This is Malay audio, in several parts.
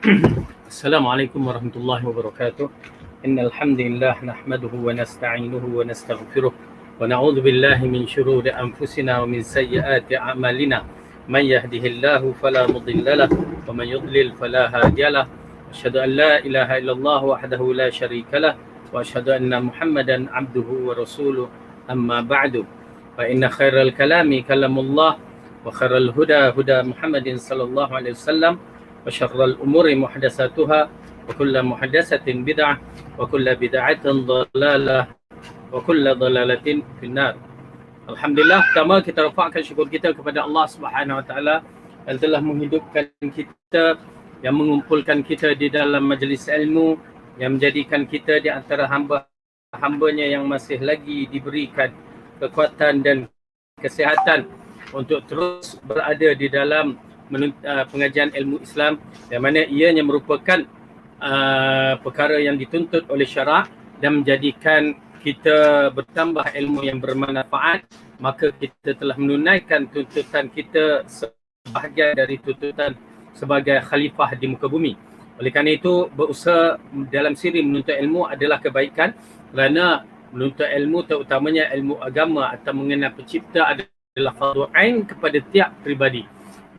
السلام عليكم ورحمة الله وبركاته. إن الحمد لله نحمده ونستعينه ونستغفره ونعوذ بالله من شرور أنفسنا ومن سيئات أعمالنا. من يهده الله فلا مضل له ومن يضلل فلا هادي له. أشهد أن لا إله إلا الله وحده لا شريك له وأشهد أن محمدا عبده ورسوله. أما بعد فإن خير الكلام كلام الله وخير الهدى هدى محمد صلى الله عليه وسلم وشر الأمور محدثاتها وكل محدثة بدعة وكل بدعة ضلالة وكل ضلالة في النار. Alhamdulillah, pertama kita rafakkan syukur kita kepada Allah Subhanahu Wa Taala yang telah menghidupkan kita, yang mengumpulkan kita di dalam majlis ilmu, yang menjadikan kita di antara hamba-hambanya yang masih lagi diberikan kekuatan dan kesihatan untuk terus berada di dalam pengajian ilmu Islam, yang mana ianya merupakan perkara yang dituntut oleh syarak dan menjadikan kita bertambah ilmu yang bermanfaat. Maka kita telah menunaikan tuntutan kita sebahagian dari tuntutan sebagai khalifah di muka bumi. Oleh kerana itu, berusaha dalam siri menuntut ilmu adalah kebaikan, kerana menuntut ilmu terutamanya ilmu agama atau mengenal pencipta adalah fardu ain kepada tiap pribadi.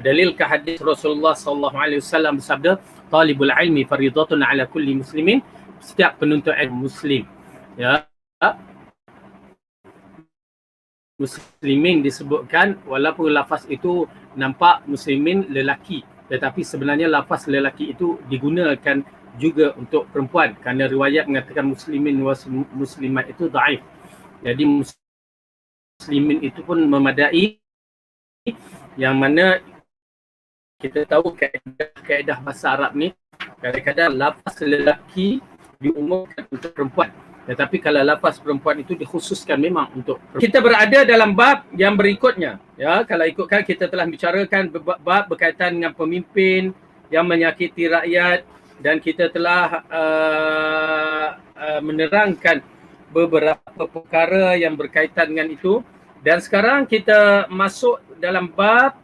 Dalilkan hadis Rasulullah sallallahu alaihi wasallam bersabda, talibul ilmi faridatun ala kulli muslimin, setiap penuntut ilmu muslim. Ya. Muslimin disebutkan walaupun lafaz itu nampak muslimin lelaki, tetapi sebenarnya lafaz lelaki itu digunakan juga untuk perempuan, kerana riwayat mengatakan muslimin wa muslimat itu dhaif. Jadi muslimin itu pun memadai, yang mana kita tahu kaedah bahasa Arab ni kadang-kadang lafaz lelaki diumumkan untuk perempuan, tetapi kalau lafaz perempuan itu dikhususkan memang untuk perempuan. Kita berada dalam bab yang berikutnya. Ya, kalau ikutkan kita telah bicarakan bab berkaitan dengan pemimpin yang menyakiti rakyat, dan kita telah menerangkan beberapa perkara yang berkaitan dengan itu. Dan sekarang kita masuk dalam bab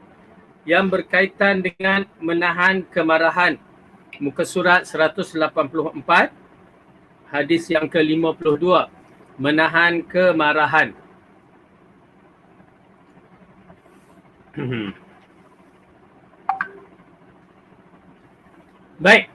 yang berkaitan dengan menahan kemarahan. Muka surat 184, hadis yang ke-52, menahan kemarahan. Baik.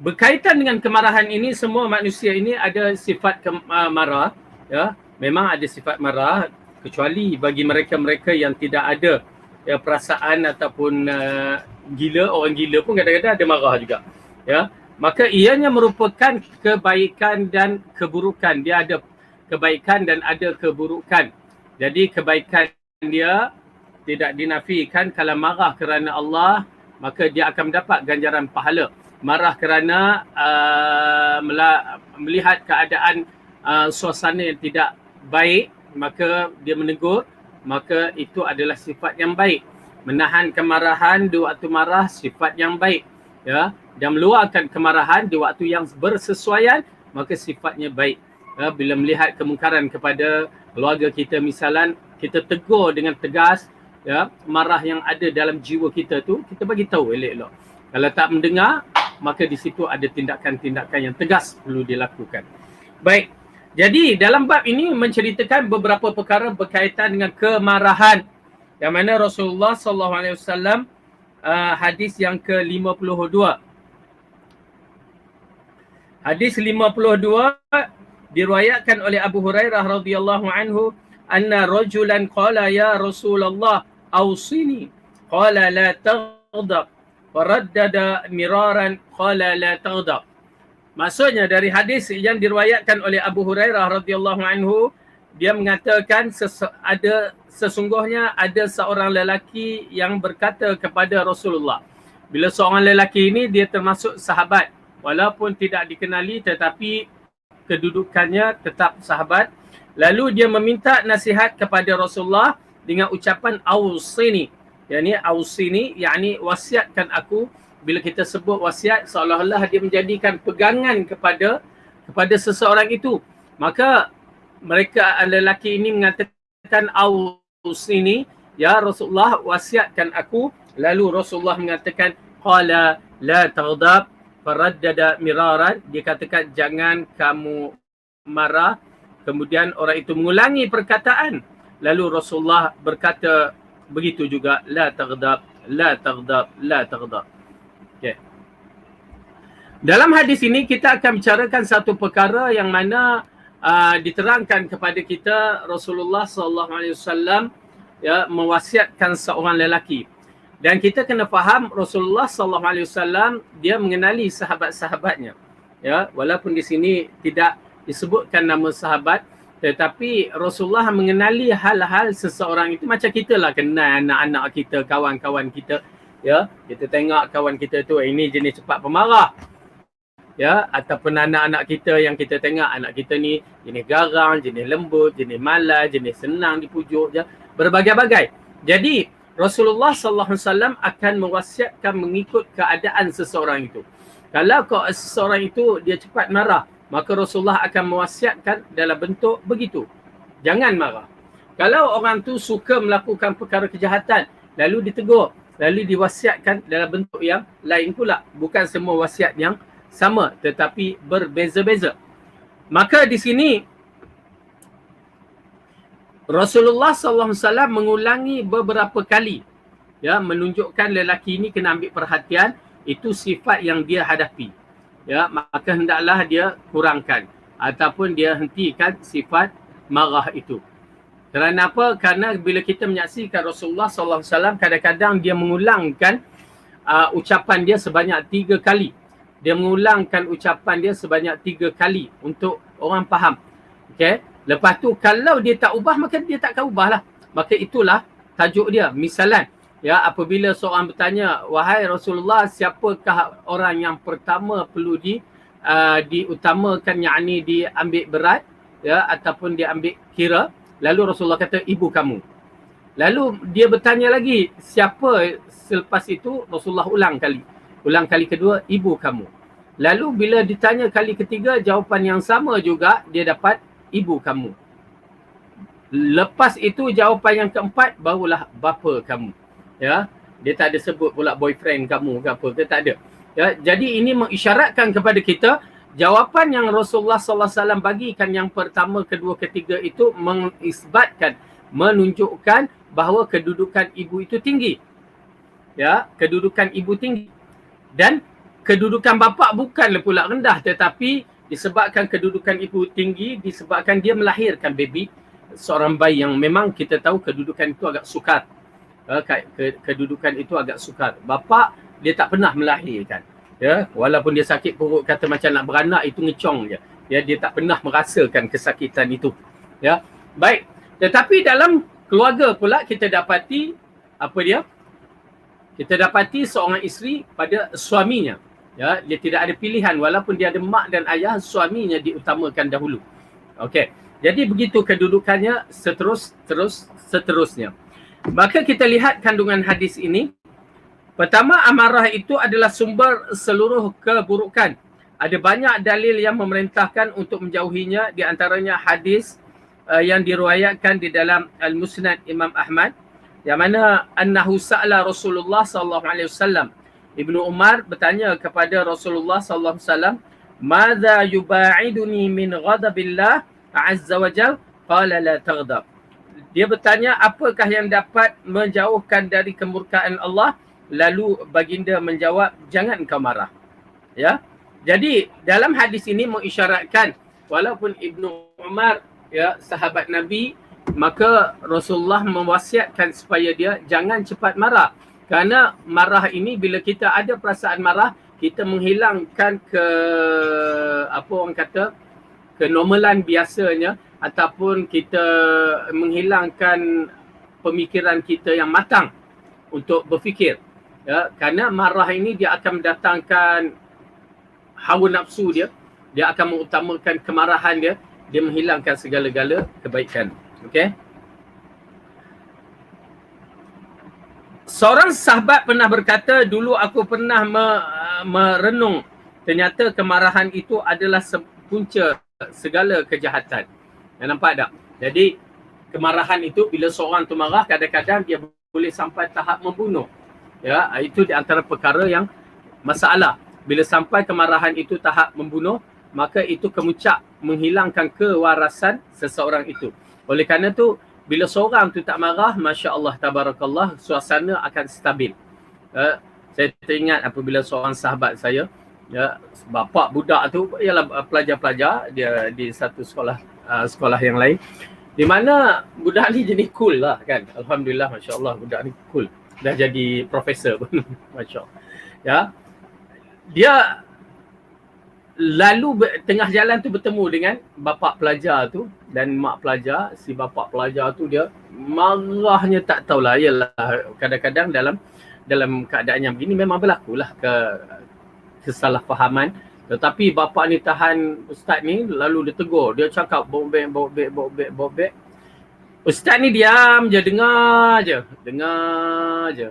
Berkaitan dengan kemarahan ini, semua manusia ini ada sifat marah, ya. Memang ada sifat marah, kecuali bagi mereka-mereka yang tidak ada perasaan ataupun gila. Orang gila pun kadang-kadang ada marah juga, ya. Maka ianya merupakan kebaikan dan keburukan. Dia ada kebaikan dan ada keburukan. Jadi kebaikan dia tidak dinafikan. Kalau marah kerana Allah, maka dia akan mendapat ganjaran pahala. Marah kerana melihat keadaan suasana yang tidak baik, maka dia menegur, maka itu adalah sifat yang baik. Menahan kemarahan di waktu marah, sifat yang baik, ya. Dan meluahkan kemarahan di waktu yang bersesuaian, maka sifatnya baik. Ya, bila melihat kemungkaran kepada keluarga kita, misalan, kita tegur dengan tegas, ya, marah yang ada dalam jiwa kita tu, kita bagi tahu elok-elok. Kalau tak mendengar, maka di situ ada tindakan-tindakan yang tegas perlu dilakukan. Baik. Jadi dalam bab ini menceritakan beberapa perkara berkaitan dengan kemarahan, yang mana Rasulullah sallallahu alaihi wasallam hadis yang ke-52. Hadis 52 diriwayatkan oleh Abu Hurairah radhiyallahu anhu, anna rajulan qala ya Rasulullah awsini, qala la taghdab, wa raddada miraran, qala la taghdab. Maksudnya dari hadis yang diriwayatkan oleh Abu Hurairah radhiyallahu anhu, dia mengatakan sesungguhnya ada seorang lelaki yang berkata kepada Rasulullah. Bila seorang lelaki ini dia termasuk sahabat, walaupun tidak dikenali tetapi kedudukannya tetap sahabat. Lalu dia meminta nasihat kepada Rasulullah dengan ucapan awsini. Awsini yakni wasiatkan aku. Bila kita sebut wasiat, seolah-olah dia menjadikan pegangan kepada seseorang itu. Maka mereka lelaki ini mengatakan awsini, ya Rasulullah, wasiatkan aku. Lalu Rasulullah mengatakan qala la taghdab faraddada miraran, dia katakan jangan kamu marah. Kemudian orang itu mengulangi perkataan. Lalu Rasulullah berkata begitu juga, la taghdab, la taghdab, la taghdab. Okey. Dalam hadis ini kita akan bicarakan satu perkara yang mana diterangkan kepada kita Rasulullah sallallahu alaihi wasallam ya mewasiatkan seorang lelaki. Dan kita kena faham Rasulullah sallallahu alaihi wasallam dia mengenali sahabat-sahabatnya. Ya, walaupun di sini tidak disebutkan nama sahabat, tetapi Rasulullah mengenali hal-hal seseorang itu macam kita lah kenal anak-anak kita, kawan-kawan kita. Ya, kita tengok kawan kita tu ini jenis cepat pemarah. Ya, ataupun anak-anak kita yang kita tengok anak kita ni jenis garang, jenis lembut, jenis malas, jenis senang dipujuk, ya, berbagai-bagai. Jadi Rasulullah sallallahu alaihi wasallam akan mewasiatkan mengikut keadaan seseorang itu. Kalau seseorang itu dia cepat marah, maka Rasulullah akan mewasiatkan dalam bentuk begitu. Jangan marah. Kalau orang tu suka melakukan perkara kejahatan, lalu ditegur, lalu diwasiatkan dalam bentuk yang lain pula. Bukan semua wasiat yang sama tetapi berbeza-beza. Maka di sini Rasulullah sallallahu alaihi wasallam mengulangi beberapa kali ya menunjukkan lelaki ini kena ambil perhatian, itu sifat yang dia hadapi. Ya, maka hendaklah dia kurangkan ataupun dia hentikan sifat marah itu. Kerana apa? Kerana bila kita menyaksikan Rasulullah sallallahu alaihi wasallam kadang-kadang dia mengulangkan ucapan dia sebanyak 3 kali. Dia mengulangkan ucapan dia sebanyak 3 kali untuk orang faham. Okey. Lepas tu kalau dia tak ubah maka dia takkan ubahlah. Maka itulah tajuk dia. Misalan, ya, apabila seorang bertanya, wahai Rasulullah, siapakah orang yang pertama perlu diutamakan, yakni diambil berat, ya, ataupun diambil kira? Lalu Rasulullah kata ibu kamu. Lalu dia bertanya lagi, siapa selepas itu? Rasulullah ulang kali kedua, ibu kamu. Lalu bila ditanya kali ketiga, jawapan yang sama juga, dia dapat ibu kamu. Lepas itu jawapan yang keempat, barulah bapa kamu. Ya, dia tak ada sebut pula boyfriend kamu ke apa, dia tak ada. Ya, jadi ini mengisyaratkan kepada kita, jawapan yang Rasulullah sallallahu alaihi wasallam bagikan yang pertama, kedua, ketiga itu mengisbatkan, menunjukkan bahawa kedudukan ibu itu tinggi. Ya, kedudukan ibu tinggi. Dan kedudukan bapa bukanlah pula rendah, tetapi disebabkan kedudukan ibu tinggi, disebabkan dia melahirkan baby, seorang bayi yang memang kita tahu kedudukan itu agak sukar. Kedudukan itu agak sukar. Bapa dia tak pernah melahirkan. Ya, walaupun dia sakit perut kata macam nak beranak, itu ngecong je. Ya, dia tak pernah merasakan kesakitan itu. Ya. Baik. Tetapi dalam keluarga pula kita dapati apa dia? Kita dapati seorang isteri pada suaminya. Ya, dia tidak ada pilihan walaupun dia ada mak dan ayah, suaminya diutamakan dahulu. Okey. Jadi begitu kedudukannya seterusnya. Maka kita lihat kandungan hadis ini. Pertama, amarah itu adalah sumber seluruh keburukan. Ada banyak dalil yang memerintahkan untuk menjauhinya, di antaranya hadis yang diriwayatkan di dalam Al-Musnad Imam Ahmad, yang mana annahu sa'ala Rasulullah sallallahu alaihi wasallam. Ibnu Umar bertanya kepada Rasulullah sallallahu alaihi wasallam, "Madza yuba'iduni min ghadabillah azza wa jalla?" Qala la taghdab. Dia bertanya, apakah yang dapat menjauhkan dari kemurkaan Allah? Lalu baginda menjawab, jangan kau marah. Ya. Jadi dalam hadis ini mengisyaratkan walaupun Ibnu Umar ya sahabat Nabi, maka Rasulullah mewasiatkan supaya dia jangan cepat marah. Kerana marah ini, bila kita ada perasaan marah, kita menghilangkan kenormalan biasanya, ataupun kita menghilangkan pemikiran kita yang matang untuk berfikir. Ya, kerana marah ini dia akan mendatangkan hawa nafsu dia akan mengutamakan kemarahan dia menghilangkan segala-gala kebaikan. Okey. Seorang sahabat pernah berkata, dulu aku pernah merenung, ternyata kemarahan itu adalah punca segala kejahatan. Nampak tak? Jadi kemarahan itu, bila seorang tu marah, kadang-kadang dia boleh sampai tahap membunuh. Ya, itu di antara perkara yang masalah. Bila sampai kemarahan itu tahap membunuh, maka itu kemuncak menghilangkan kewarasan seseorang itu. Oleh kerana tu, bila seorang tu tak marah, Masya Allah, Tabarakallah, suasana akan stabil. Saya teringat apabila seorang sahabat saya, ya, bapa budak tu ialah pelajar-pelajar dia di satu sekolah yang lain, di mana budak ni jenis cool lah kan. Alhamdulillah, Masya Allah, budak ni cool. Dah jadi profesor pun. Masya Allah. Ya, dia lalu tengah jalan tu bertemu dengan bapa pelajar tu dan mak pelajar. Si bapa pelajar tu dia marahnya tak tahulah. Yalah, kadang-kadang dalam keadaan yang begini memang berlakulah kesalahfahaman. Tetapi bapa ni tahan ustaz ni, lalu dia tegur. Dia cakap bobek. Ustaz ni diam je, dengar je.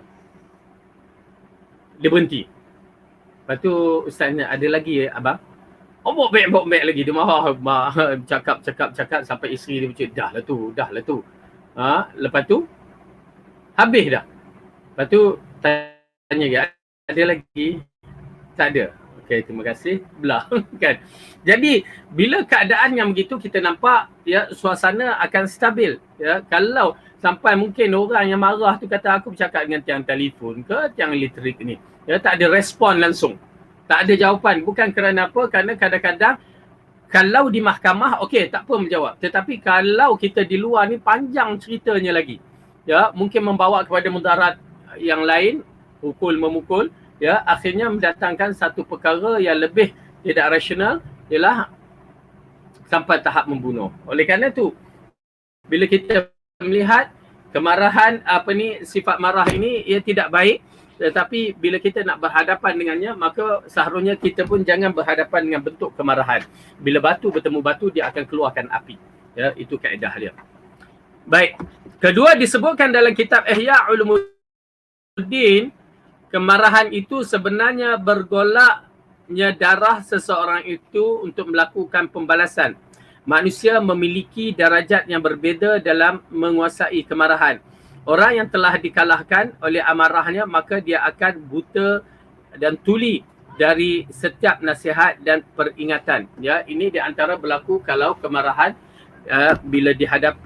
Dia berhenti. Lepas tu ustaz ni, ada lagi abang? Bobek lagi. Dia marah cakap sampai isteri dia macam dah lah tu. Lepas tu habis dah. Lepas tu tanya dia, ada lagi? Tak ada. Okey, terima kasih. Belah kan. Jadi bila keadaan yang begitu kita nampak ya suasana akan stabil ya. Kalau sampai mungkin orang yang marah tu kata aku bercakap dengan tiang telefon ke tiang elektrik ni, ya tak ada respon langsung. Tak ada jawapan. Bukan kerana apa? Kerana kadang-kadang kalau di mahkamah okey tak apa menjawab. Tetapi kalau kita di luar ni panjang ceritanya lagi. Ya, mungkin membawa kepada mudarat yang lain, memukul, ya, akhirnya mendatangkan satu perkara yang lebih tidak rasional, ialah sampai tahap membunuh. Oleh kerana itu, bila kita melihat kemarahan sifat marah ini ia tidak baik, tetapi bila kita nak berhadapan dengannya, maka seharusnya kita pun jangan berhadapan dengan bentuk kemarahan. Bila batu bertemu batu, dia akan keluarkan api. Ya, itu kaedah dia. Baik. Kedua disebutkan dalam kitab Ihya Ulumuddin, kemarahan itu sebenarnya bergolaknya darah seseorang itu untuk melakukan pembalasan. Manusia memiliki darajat yang berbeza dalam menguasai kemarahan. Orang yang telah dikalahkan oleh amarahnya, maka dia akan buta dan tuli dari setiap nasihat dan peringatan. Ya, ini di antara berlaku kalau kemarahan bila tidak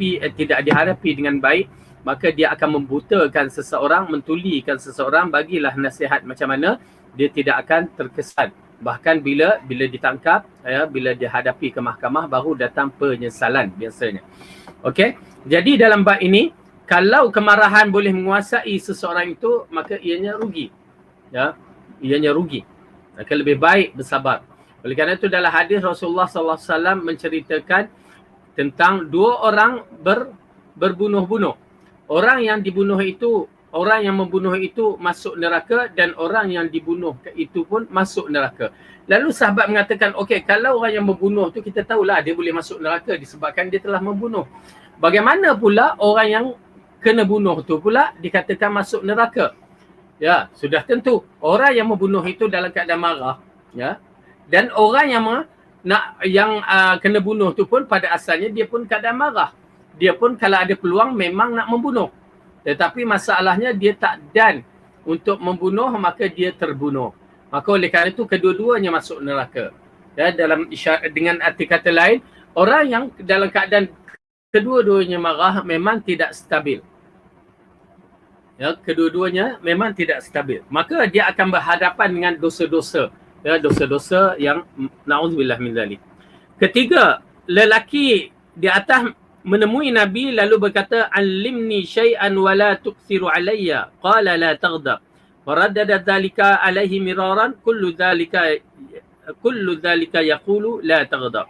dihadapi dengan baik, maka dia akan membutakan seseorang, mentulikan seseorang, bagilah nasihat macam mana, dia tidak akan terkesan. Bahkan bila ditangkap, ya, bila dihadapi ke mahkamah, baru datang penyesalan biasanya. Okey, jadi dalam bab ini, kalau kemarahan boleh menguasai seseorang itu, maka ianya rugi. Ya, ianya rugi. Maka lebih baik bersabar. Oleh kerana itu dalam hadis Rasulullah SAW menceritakan tentang dua orang berbunuh-bunuh. Orang yang membunuh itu masuk neraka dan orang yang dibunuh itu pun masuk neraka. Lalu sahabat mengatakan, okey, kalau orang yang membunuh tu kita tahulah dia boleh masuk neraka disebabkan dia telah membunuh. Bagaimana pula orang yang kena bunuh tu pula dikatakan masuk neraka? Ya, sudah tentu orang yang membunuh itu dalam keadaan marah, ya. Dan orang yang kena bunuh tu pun pada asalnya dia pun keadaan marah. Dia pun kalau ada peluang memang nak membunuh. Tetapi masalahnya dia tak dan untuk membunuh, maka dia terbunuh. Maka oleh kerana itu kedua-duanya masuk neraka. Ya, dengan arti kata lain, orang yang dalam keadaan kedua-duanya marah memang tidak stabil. Ya, kedua-duanya memang tidak stabil. Maka dia akan berhadapan dengan dosa-dosa. Ya, dosa-dosa yang na'udzubillah min zalik. Ketiga, lelaki di atas menemui Nabi lalu berkata, "Allimni syai'an wa la tuksiru alayya." Qala la taghdab. Faraddada dhalika alaihi miraran, kullu dhalika yaqulu la taghdab.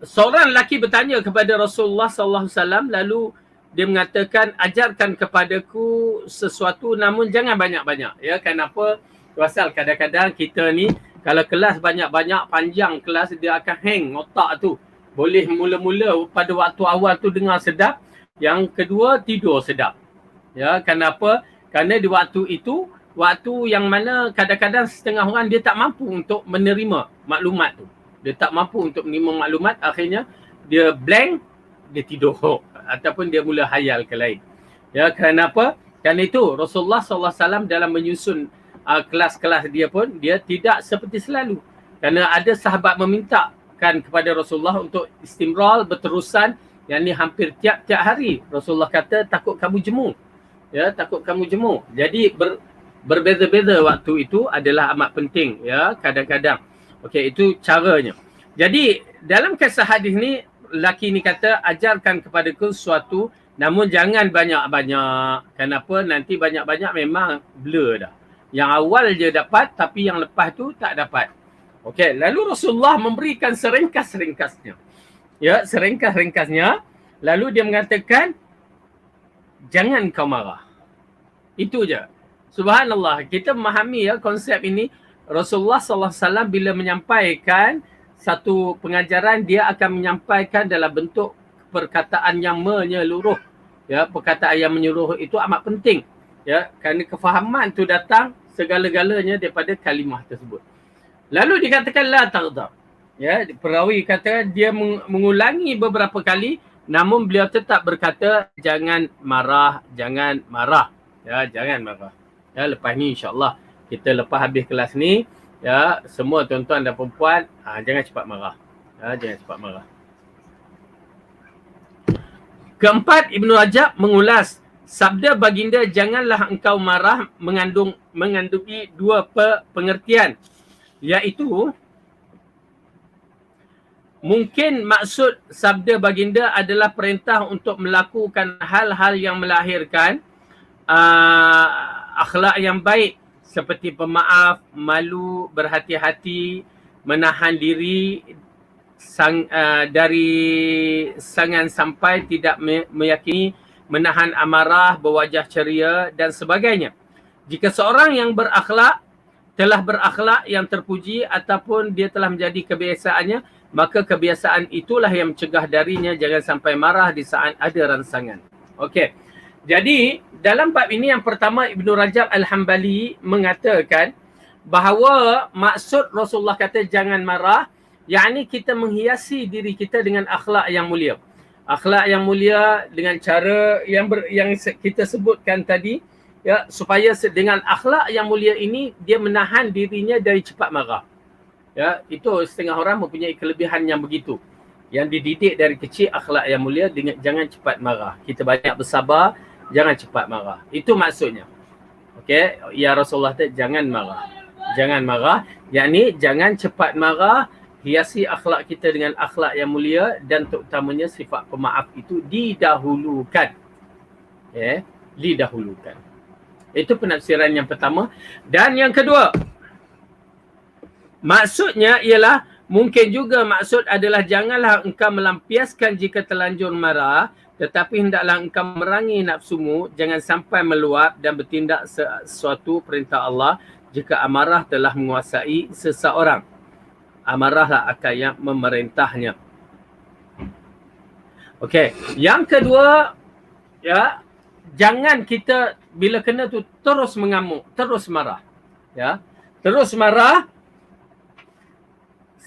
Seorang lelaki bertanya kepada Rasulullah sallallahu alaihi wasallam, lalu dia mengatakan, ajarkan kepadaku sesuatu namun jangan banyak-banyak. Ya, kenapa? Pasal kadang-kadang kita ni kalau kelas banyak-banyak, panjang kelas, dia akan hang otak tu. Boleh mula-mula pada waktu awal tu dengar sedap, yang kedua tidur sedap. Ya, kenapa? Kerana di waktu itu, waktu yang mana kadang-kadang setengah orang dia tak mampu untuk menerima maklumat tu. Dia tak mampu untuk menerima maklumat, akhirnya dia blank, dia tidur ataupun dia mula hayal ke lain. Ya, kenapa? Kan itu Rasulullah SAW dalam menyusun kelas-kelas dia pun, dia tidak seperti selalu. Kerana ada sahabat memintakan kepada Rasulullah untuk istimral, berterusan, yang ni hampir tiap-tiap hari. Rasulullah kata, takut kamu jemu. Ya, takut kamu jemu. Jadi berbeza-beza waktu itu adalah amat penting. Ya, kadang-kadang. Okey, itu caranya. Jadi dalam kisah hadis ni, lelaki ni kata, ajarkan kepadaku sesuatu, namun jangan banyak-banyak. Kenapa? Nanti banyak-banyak memang blur dah. Yang awal je dapat, tapi yang lepas tu tak dapat. Okey, lalu Rasulullah memberikan seringkas-ringkasnya. Ya, seringkas-ringkasnya. Lalu dia mengatakan, jangan kau marah. Itu je. Subhanallah, kita memahami ya konsep ini. Rasulullah SAW bila menyampaikan satu pengajaran, dia akan menyampaikan dalam bentuk perkataan yang menyeluruh. Ya, perkataan yang menyeluruh itu amat penting. Ya, kerana kefahaman tu datang segala-galanya daripada kalimah tersebut. Lalu dikatakan la taghdab. Ya, perawi kata dia mengulangi beberapa kali, namun beliau tetap berkata jangan marah, jangan marah. Ya, jangan marah. Ya, lepas ni insya-Allah kita lepas habis kelas ni, ya, semua tuan-tuan dan perempuan jangan cepat marah. Ya, jangan cepat marah. Keempat, Ibnu Rajab mengulas sabda baginda janganlah engkau marah mengandungi dua pengertian, iaitu mungkin maksud sabda baginda adalah perintah untuk melakukan hal-hal yang melahirkan akhlak yang baik seperti pemaaf, malu, berhati-hati, menahan diri dari sangan sampai tidak meyakini, menahan amarah, berwajah ceria dan sebagainya. Jika seorang yang telah berakhlak yang terpuji ataupun dia telah menjadi kebiasaannya, maka kebiasaan itulah yang mencegah darinya jangan sampai marah di saat ada rangsangan. Okey. Jadi dalam bab ini yang pertama Ibnu Rajab Al-Hambali mengatakan bahawa maksud Rasulullah kata jangan marah, yakni kita menghiasi diri kita dengan akhlak yang mulia. Akhlak yang mulia dengan cara yang kita sebutkan tadi, ya, supaya dengan akhlak yang mulia ini dia menahan dirinya dari cepat marah. Ya, itu setengah orang mempunyai kelebihan yang begitu. Yang dididik dari kecil akhlak yang mulia dengan jangan cepat marah. Kita banyak bersabar, jangan cepat marah. Itu maksudnya. Okey, ya Rasulullah jangan marah. Jangan marah, yakni jangan cepat marah. Hiasi akhlak kita dengan akhlak yang mulia dan terutamanya sifat pemaaf itu didahulukan. Didahulukan. Itu penafsiran yang pertama. Dan yang kedua, maksudnya ialah mungkin juga maksud adalah janganlah engkau melampiaskan jika terlanjur marah, tetapi hendaklah engkau merangi nafsumu, jangan sampai meluap dan bertindak sesuatu perintah Allah jika amarah telah menguasai seseorang. Amarahlah akan yang memerintahnya. Okey, yang kedua, ya, jangan kita bila kena tu terus mengamuk, terus marah. Ya, terus marah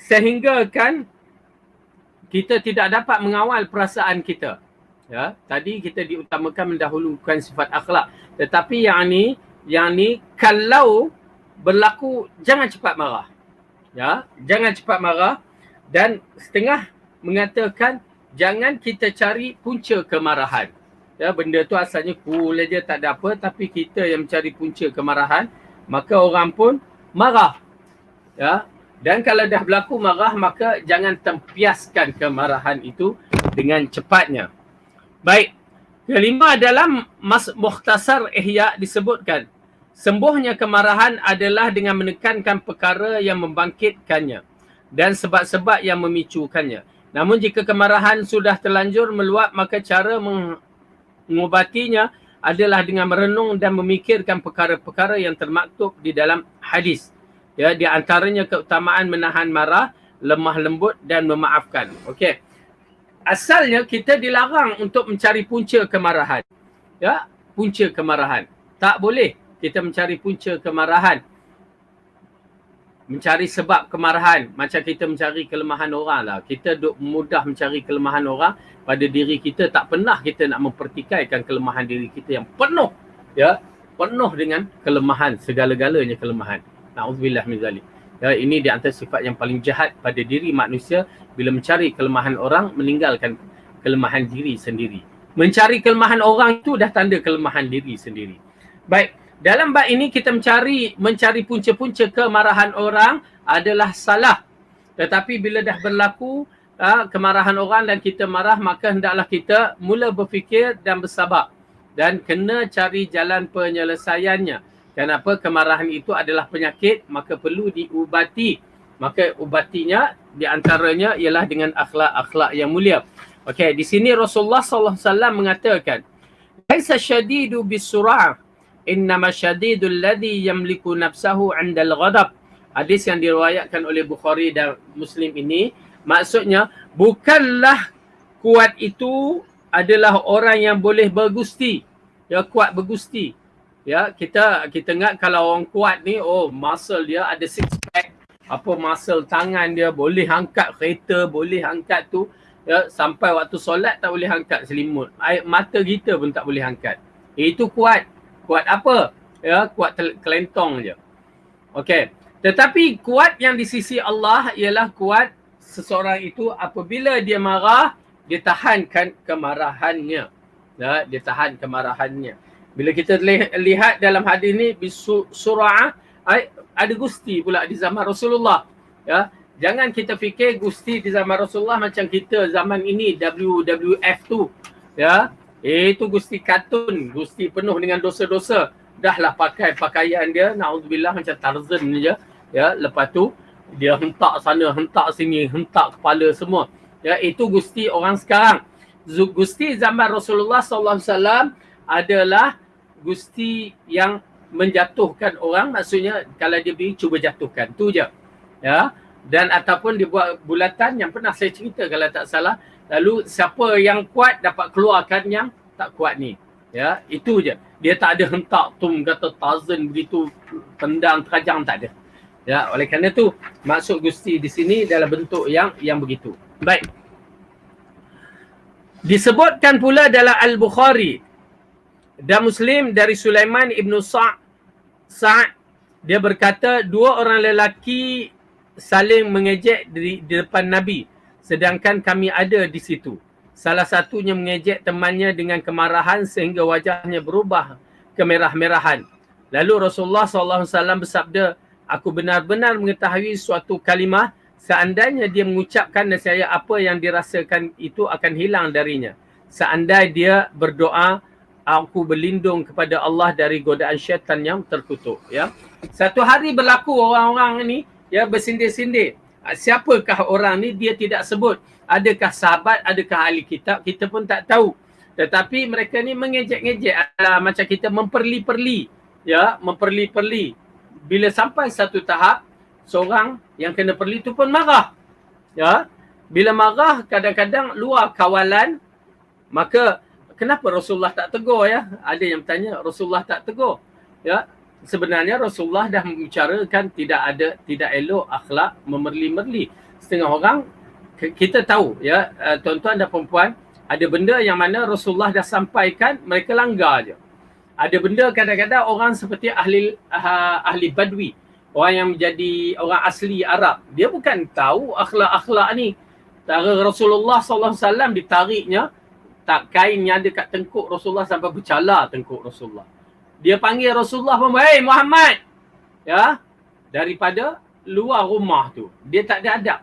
sehingga kan kita tidak dapat mengawal perasaan kita. Ya, tadi kita diutamakan mendahulukan sifat akhlak, tetapi yang ni kalau berlaku jangan cepat marah. Ya, jangan cepat marah, dan setengah mengatakan jangan kita cari punca kemarahan. Ya, benda tu asalnya cool aja, tak ada apa, tapi kita yang mencari punca kemarahan, maka orang pun marah. Ya, dan kalau dah berlaku marah, maka jangan tempiaskan kemarahan itu dengan cepatnya. Baik. Kelima, dalam Mukhtasar Ihya disebutkan sembuhnya kemarahan adalah dengan menekankan perkara yang membangkitkannya dan sebab-sebab yang memicukannya. Namun jika kemarahan sudah terlanjur meluap, maka cara mengubatinya adalah dengan merenung dan memikirkan perkara-perkara yang termaktub di dalam hadis. Ya, di antaranya keutamaan menahan marah, lemah lembut dan memaafkan. Okey. Asalnya kita dilarang untuk mencari punca kemarahan. Ya, punca kemarahan. Tak boleh kita mencari punca kemarahan. mencari sebab kemarahan. Macam kita mencari kelemahan orang lah. Kita mudah mencari kelemahan orang pada diri kita. Tak pernah kita nak mempertikaikan kelemahan diri kita yang penuh. Ya, penuh dengan kelemahan. Segala-galanya kelemahan. Na'udzubillah min zalik. Ya, ini di antara sifat yang paling jahat pada diri manusia. Bila mencari kelemahan orang, meninggalkan kelemahan diri sendiri. Mencari kelemahan orang itu dah tanda kelemahan diri sendiri. Baik. Dalam bab ini kita mencari punca-punca kemarahan orang adalah salah. Tetapi bila dah berlaku kemarahan orang dan kita marah, maka hendaklah kita mula berfikir dan bersabar. Dan kena cari jalan penyelesaiannya. Kenapa? Kemarahan itu adalah penyakit, maka perlu diubati. Maka ubatinya di antaranya ialah dengan akhlak-akhlak yang mulia. Okey, di sini Rasulullah sallallahu alaihi wasallam mengatakan, "Laisa syadidu bisur'ah, innama syadidul ladzi yamliku nafsahu 'indal ghadab." Hadis yang diriwayatkan oleh Bukhari dan Muslim ini, maksudnya bukanlah kuat itu adalah orang yang boleh bergusti. Ya, kuat bergusti. Ya, kita ingat kalau orang kuat ni, oh muscle dia ada six pack, apa muscle tangan dia boleh angkat kereta, boleh angkat tu, ya, sampai waktu solat tak boleh angkat selimut. Air mata kita pun tak boleh angkat. Itu kuat. Kuat apa? Ya, kuat kelentong je. Okey. Tetapi kuat yang di sisi Allah ialah kuat seseorang itu apabila dia marah, dia tahankan kemarahannya. Ya, dia tahan kemarahannya. Bila kita lihat dalam hadis ni surah, ada gusti pula di zaman Rasulullah. Ya, jangan kita fikir gusti di zaman Rasulullah macam kita zaman ini WWF tu. Ya, itu gusti kartun, gusti penuh dengan dosa-dosa. Dahlah pakai pakaian dia, na'udzubillah, macam Tarzan je. Ya, lepas tu dia hentak sana, hentak sini, hentak kepala semua. Ya, itu gusti orang sekarang. Gusti zaman Rasulullah sallallahu alaihi wasallam adalah gusti yang menjatuhkan orang, maksudnya kalau dia beri cuba jatuhkan, tu je. Ya, dan ataupun dia buat bulatan yang pernah saya cerita kalau tak salah, lalu siapa yang kuat dapat keluarkan yang tak kuat ni. Ya, itu je. Dia tak ada hentak tum kata Tarzan begitu tendang terajang, tak ada. Ya, oleh kerana tu maksud gusti di sini dalam bentuk yang begitu. Baik. Disebutkan pula dalam Al-Bukhari dan Muslim dari Sulaiman ibn Sa'ad, dia berkata dua orang lelaki saling mengejek di depan Nabi sedangkan kami ada di situ. Salah satunya mengejek temannya dengan kemarahan sehingga wajahnya berubah kemerah-merahan. Lalu Rasulullah SAW bersabda, "Aku benar-benar mengetahui suatu kalimah, seandainya dia mengucapkan nescaya apa yang dirasakan itu akan hilang darinya. Seandainya dia berdoa, aku berlindung kepada Allah dari godaan syaitan yang terkutuk." Ya. Satu hari berlaku orang-orang ni ya bersindir-sindir. Siapakah orang ni? Dia tidak sebut. Adakah sahabat, adakah ahli kitab, kita pun tak tahu. Tetapi mereka ni mengejek-ngejek, macam kita memperli-perli. Ya, memperli-perli. Bila sampai satu tahap, seorang yang kena perli tu pun marah. Ya. Bila marah, kadang-kadang luar kawalan, maka kenapa Rasulullah tak tegur ya? Ada yang bertanya, Rasulullah tak tegur. Ya, sebenarnya Rasulullah dah membicarakan tidak elok akhlak memerli-merli. Setengah orang kita tahu ya, tuan-tuan dan perempuan, ada benda yang mana Rasulullah dah sampaikan, mereka langgar je. Ada benda kadang-kadang orang seperti ahli badwi, orang yang menjadi orang asli Arab, dia bukan tahu akhlak-akhlak ni. Rasulullah SAW ditariknya, tak kainnya dekat tengkuk Rasulullah sampai bercala tengkuk Rasulullah. Dia panggil Rasulullah pun, "Hei Muhammad!" Ya, daripada luar rumah tu. Dia tak ada adab.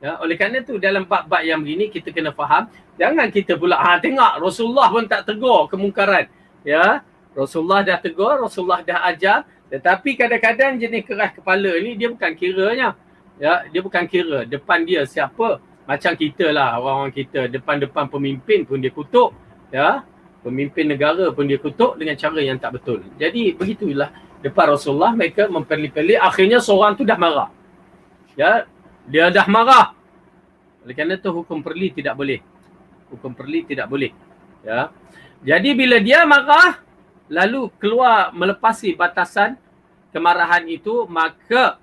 Ya, oleh kerana tu dalam bab-bab yang begini kita kena faham, jangan kita pula tengok Rasulullah pun tak tegur kemungkaran. Ya, Rasulullah dah tegur, Rasulullah dah ajar, tetapi kadang-kadang jenis keras kepala ni dia bukan kiranya. Ya, dia bukan kira depan dia siapa. Macam kita lah, orang-orang kita depan-depan pemimpin pun dia kutuk. Ya, pemimpin negara pun dia kutuk dengan cara yang tak betul. Jadi begitulah depan Rasulullah mereka memperli-perli, akhirnya seorang tu dah marah. Ya, dia dah marah. Oleh kerana tu hukum perli tidak boleh. Hukum perli tidak boleh. Ya. Jadi bila dia marah lalu keluar melepasi batasan kemarahan itu, maka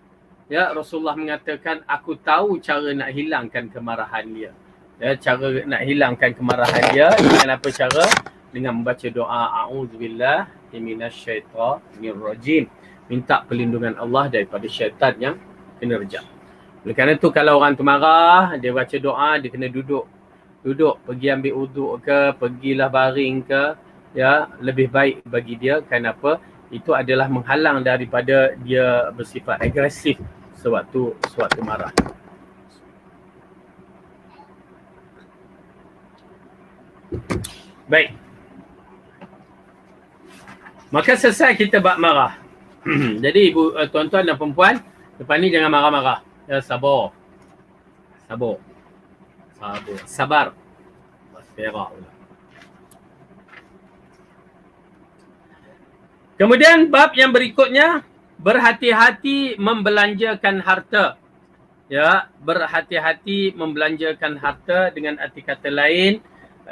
Ya, Rasulullah mengatakan, aku tahu cara nak hilangkan kemarahan dia. Ya, cara nak hilangkan kemarahan dia dengan apa cara? Dengan membaca doa a'udzubillah minasyaitonir rajim. Minta perlindungan Allah daripada syaitan yang penerjam. Oleh kerana tu kalau orang tu marah, dia baca doa, dia kena duduk. Duduk, pergi ambil uduk ke, pergilah baring ke, ya, lebih baik bagi dia. Kenapa? Itu adalah menghalang daripada dia bersifat agresif sewaktu marah. Baik. Maka selesai kita bab marah. Jadi ibu, tuan-tuan dan perempuan, lepas ni jangan marah-marah. Ya, sabar. Sabar. Berak pula. Kemudian bab yang berikutnya, berhati-hati membelanjakan harta. Ya, berhati-hati membelanjakan harta, dengan arti kata lain,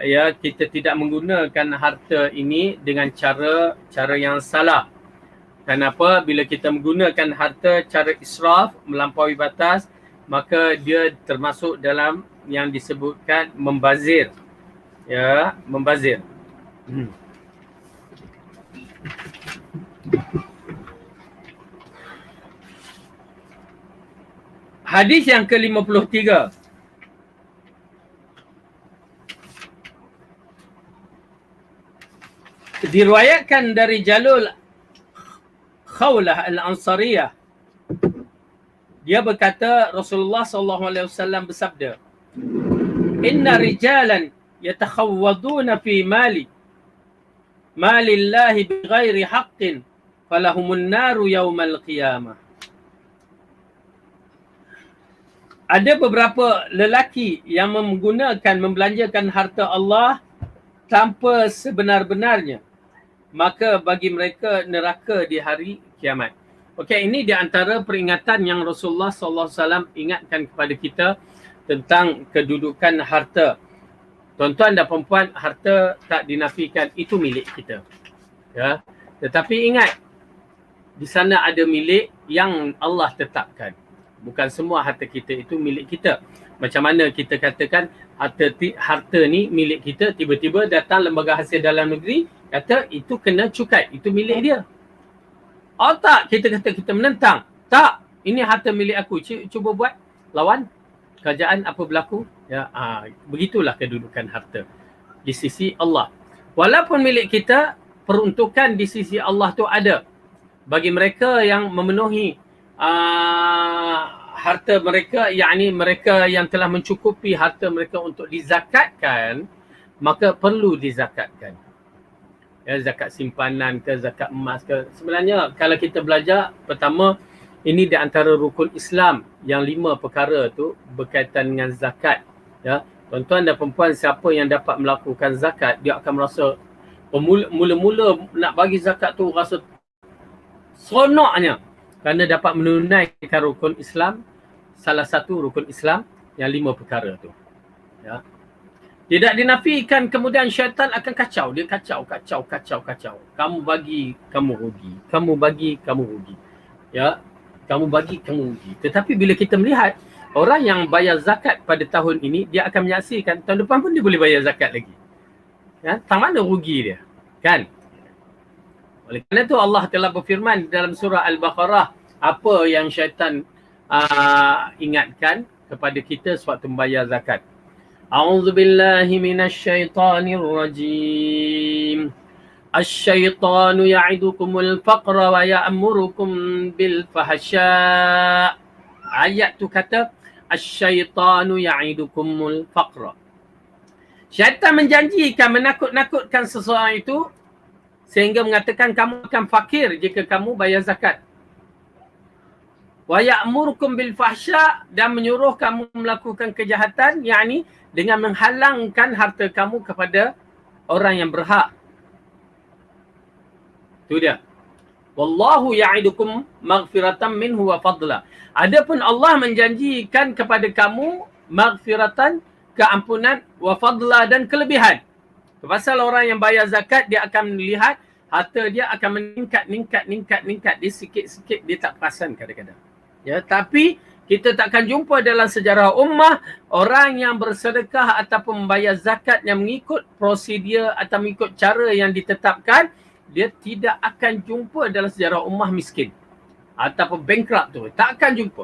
ya, kita tidak menggunakan harta ini dengan cara yang salah. Kenapa? Bila kita menggunakan harta cara israf, melampaui batas, maka dia termasuk dalam yang disebutkan membazir. Ya, membazir. Hadis yang ke-53. Diriwayatkan dari Jalul Khawlah Al-Ansariyah. Dia berkata, Rasulullah SAW bersabda, "Inna rijalan yatakhawwaduna fi malillahi bighairi haqqin falahumun naru yawmal qiyamah." Ada beberapa lelaki yang membelanjakan harta Allah tanpa sebenar-benarnya, maka bagi mereka neraka di hari kiamat. Okey, ini di antara peringatan yang Rasulullah SAW ingatkan kepada kita tentang kedudukan harta. Tuan-tuan dan perempuan, harta tak dinafikan, itu milik kita. Ya. Tetapi ingat, di sana ada milik yang Allah tetapkan. Bukan semua harta kita itu milik kita. Macam mana kita katakan harta ni milik kita, tiba-tiba datang lembaga hasil dalam negeri kata itu kena cukai, itu milik dia. Oh tak, kita kata kita menentang. Tak, ini harta milik aku. Cuba buat lawan kerajaan apa berlaku. Ya, begitulah kedudukan harta di sisi Allah. Walaupun milik kita, peruntukan di sisi Allah tu ada bagi mereka yang memenuhi harta mereka, yakni mereka yang telah mencukupi harta mereka untuk dizakatkan, maka perlu dizakatkan. Ya, zakat simpanan ke, zakat emas ke. Sebenarnya kalau kita belajar, pertama, ini di antara rukun Islam yang 5 perkara tu berkaitan dengan zakat. Ya, tuan-tuan dan perempuan, siapa yang dapat melakukan zakat, dia akan merasa mula-mula nak bagi zakat tu rasa seronoknya, kerana dapat menunaikan rukun Islam, salah satu rukun Islam yang 5 perkara tu. Ya. Tidak dinafikan kemudian syaitan akan kacau. Dia kacau. Kamu bagi, kamu rugi. Kamu bagi, kamu rugi. Ya, kamu bagi, kamu rugi. Tetapi bila kita melihat orang yang bayar zakat pada tahun ini, dia akan menyaksikan tahun depan pun dia boleh bayar zakat lagi. Ya, tak mana rugi dia. Kan? Oleh kerana itu Allah telah berfirman dalam surah Al-Baqarah, apa yang syaitan ingatkan kepada kita sewaktu membayar zakat. A'udzubillahi minasyaitanir rajim. Asy-syaitanu ya'idukumul faqra wa ya'murukum bil fahsya. Ayat tu kata asy-syaitanu ya'idukumul faqra. Syaitan menjanjikan, menakut-nakutkan seseorang itu sehingga mengatakan kamu akan fakir jika kamu bayar zakat. Wa ya'murukum bil fahsya, dan menyuruh kamu melakukan kejahatan, yakni dengan menghalangkan harta kamu kepada orang yang berhak. Itu dia. Wallahu ya'idukum maghfiratan minhu wa fadla. Adapun Allah menjanjikan kepada kamu maghfiratan, keampunan, wa fadla, dan kelebihan. Pasal orang yang bayar zakat, dia akan melihat harta dia akan meningkat. Dia sikit-sikit, dia tak perasan kadang-kadang. Ya, tapi kita takkan jumpa dalam sejarah ummah orang yang bersedekah ataupun membayar zakat yang mengikut prosedur atau mengikut cara yang ditetapkan, dia tidak akan jumpa dalam sejarah ummah miskin ataupun bankrupt tu. Tak akan jumpa.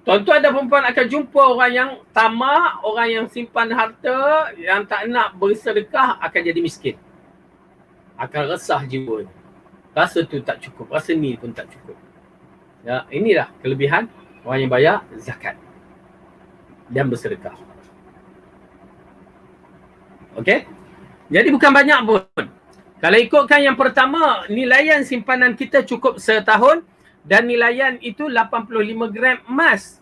Tuan-tuan dan perempuan akan jumpa orang yang tamak, orang yang simpan harta, yang tak nak bersedekah akan jadi miskin. Akan resah jiwa. Rasa tu tak cukup, rasa ni pun tak cukup. Ya, inilah kelebihan orang yang bayar zakat dan bersedekah. Okey? Jadi bukan banyak pun. Kalau ikutkan yang pertama, nilaian simpanan kita cukup setahun dan nilaian itu 85 gram emas.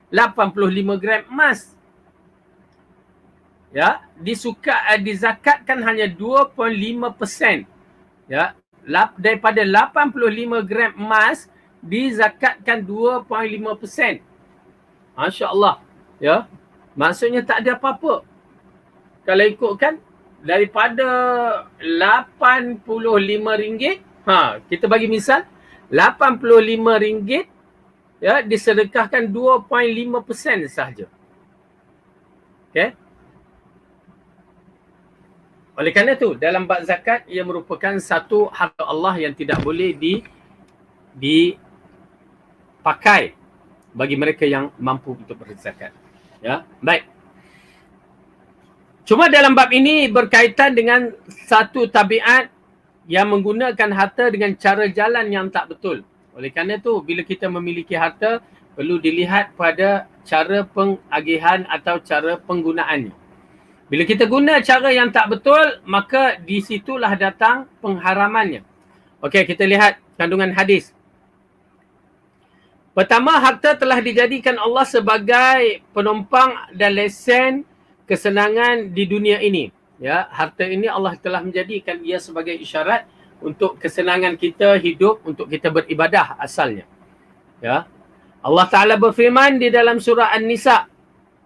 85 gram emas. Ya, dizakatkan hanya 2.5%. Ya, daripada 85 gram emas dizakatkan 2.5%. Masya-Allah. Ya. Maksudnya tak ada apa-apa. Kalau ikutkan daripada RM85, kita bagi misal RM85 ya disedekahkan 2.5% sahaja. Okey. Oleh kerana itu dalam bab zakat ia merupakan satu harta Allah yang tidak boleh dipakai bagi mereka yang mampu untuk berzakat. Ya, baik. Cuma dalam bab ini berkaitan dengan satu tabiat yang menggunakan harta dengan cara jalan yang tak betul. Oleh kerana itu, bila kita memiliki harta, perlu dilihat pada cara pengagihan atau cara penggunaannya. Bila kita guna cara yang tak betul, maka di situlah datang pengharamannya. Okey, kita lihat kandungan hadis. Pertama, harta telah dijadikan Allah sebagai penumpang dan lesen kesenangan di dunia ini. Ya, harta ini Allah telah menjadikan ia sebagai isyarat untuk kesenangan kita hidup, untuk kita beribadah asalnya. Ya. Allah Taala berfirman di dalam surah An-Nisa.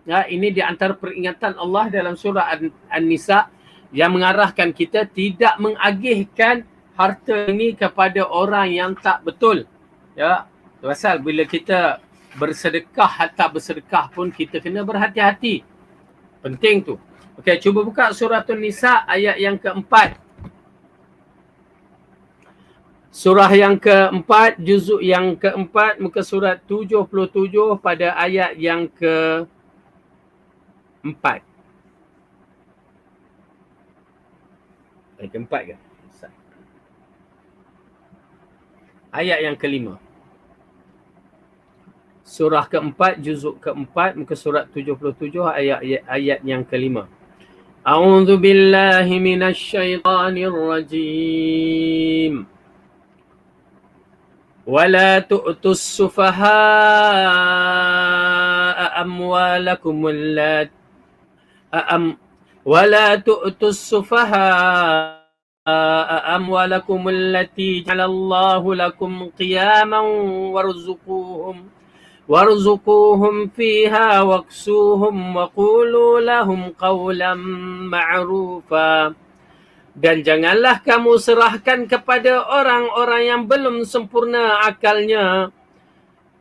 Ya, ini di antara peringatan Allah dalam surah An-Nisa yang mengarahkan kita tidak mengagihkan harta ini kepada orang yang tak betul. Ya, pasal bila kita bersedekah atau bersedekah pun kita kena berhati-hati. Penting tu. Okey, cuba buka surah An-Nisa ayat yang keempat. Surah yang keempat, juzuk yang keempat, muka surat 77 pada ayat yang keempat. Ayat keempat ke? Ayat yang kelima. Surah keempat, juzuk keempat, muka surat 77, ayat yang kelima. A'udzu billahi minasyaitonir rajim. Wala tu'tus sufaha'a amwalakum allati ja'alallahu lakum qiyaman warzuquhum fiha waksuhum wa qulu lahum qawlan ma'rufa. Dan janganlah kamu serahkan kepada orang-orang yang belum sempurna akalnya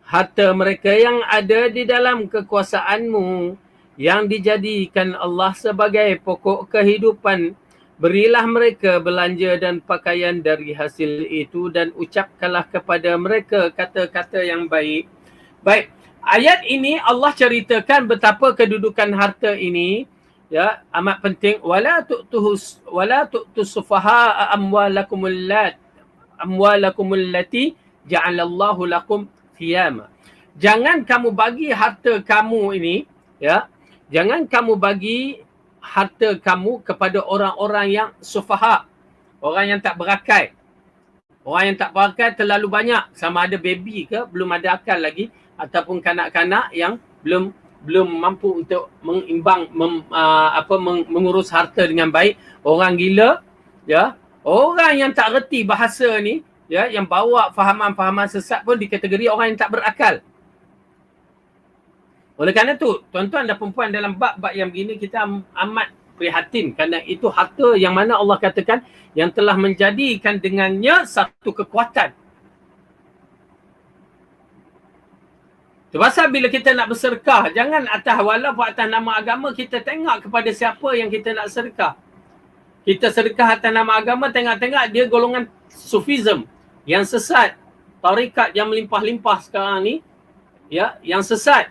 harta mereka yang ada di dalam kekuasaanmu yang dijadikan Allah sebagai pokok kehidupan. Berilah mereka belanja dan pakaian dari hasil itu dan ucapkanlah kepada mereka kata-kata yang baik. Baik, ayat ini Allah ceritakan betapa kedudukan harta ini ya amat penting. Wala tu'tus sufaha amwalakum allati ja'alallahu lakum qiyama. Jangan kamu bagi harta kamu ini ya, jangan kamu bagi harta kamu kepada orang-orang yang sufaha, orang yang tak berakal. Orang yang tak berakal terlalu banyak, sama ada baby ke belum ada akal lagi ataupun kanak-kanak yang belum mampu untuk mengurus harta dengan baik. Orang gila ya, orang yang tak reti bahasa ni ya, yang bawa fahaman-fahaman sesat pun dikategori orang yang tak berakal. Oleh kerana tu, tuan-tuan dan perempuan, dalam bab-bab yang begini kita amat prihatin kerana itu harta yang mana Allah katakan yang telah menjadikan dengannya satu kekuatan. Tu pasal bila kita nak bersedekah, jangan walaupun atas nama agama, kita tengok kepada siapa yang kita nak sedekah. Kita sedekah atas nama agama, tengok-tengok dia golongan Sufism yang sesat, tarikat yang melimpah-limpah sekarang ni, ya, yang sesat.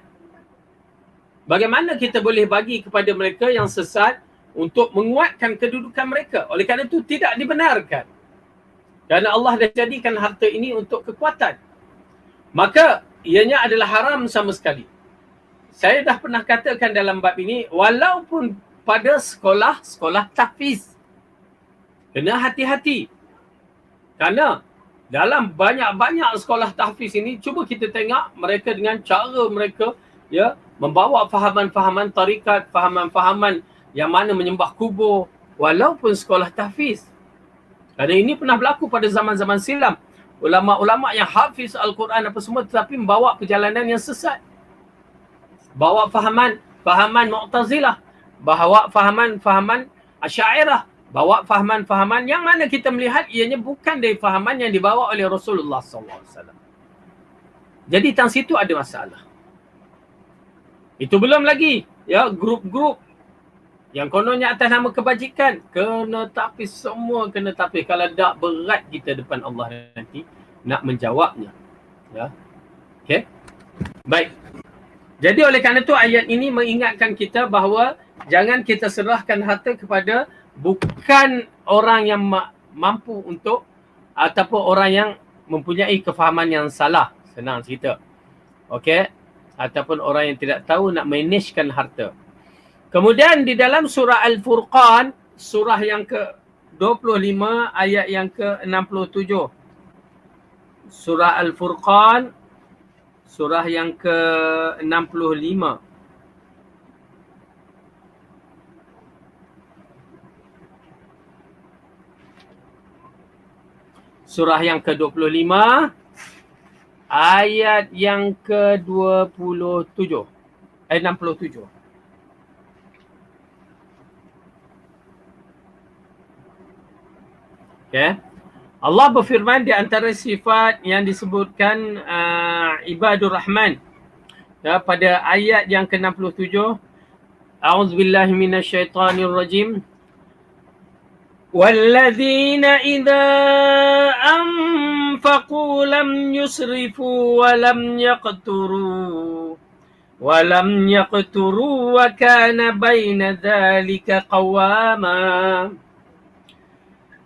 Bagaimana kita boleh bagi kepada mereka yang sesat untuk menguatkan kedudukan mereka? Oleh kerana itu tidak dibenarkan. Kerana Allah dah jadikan harta ini untuk kekuatan. Maka ianya adalah haram sama sekali. Saya dah pernah katakan dalam bab ini, walaupun pada sekolah tahfiz, kena hati-hati. Kerana dalam banyak-banyak sekolah tahfiz ini, cuba kita tengok mereka dengan cara mereka, ya, membawa fahaman-fahaman tarikat, fahaman-fahaman yang mana menyembah kubur, walaupun sekolah tahfiz. Kerana ini pernah berlaku pada zaman-zaman silam. Ulama-ulama yang hafiz Al-Quran apa semua, tetapi membawa perjalanan yang sesat. Bawa fahaman Mu'tazilah, bawa fahaman Asy'ariyah, bawa fahaman yang mana kita melihat ianya bukan dari fahaman yang dibawa oleh Rasulullah SAW. Jadi tang situ ada masalah. Itu belum lagi, ya, grup-grup yang kononnya atas nama kebajikan, kena tapis, semua kena tapis. Kalau tak, berat kita depan Allah nanti nak menjawabnya. Ya. Okey. Baik. Jadi oleh kerana itu ayat ini mengingatkan kita bahawa jangan kita serahkan harta kepada bukan orang yang mampu untuk, ataupun orang yang mempunyai kefahaman yang salah. Senang cerita. Okey. Ataupun orang yang tidak tahu nak managekan harta. Kemudian di dalam surah Al-Furqan, surah yang ke-25 ayat yang ke-67. Surah Al-Furqan, surah yang ke-65. Surah yang ke-25 ayat yang ke-27. 67. Okay. Allah berfirman di antara sifat yang disebutkan Ibadur Rahman, ya, pada ayat yang ke-67, A'udzubillahi minasyaitonirrajim. Walladzina idza anfaqu lam yusrifu wa lam yaqturu wa kana baina dzalika qawama.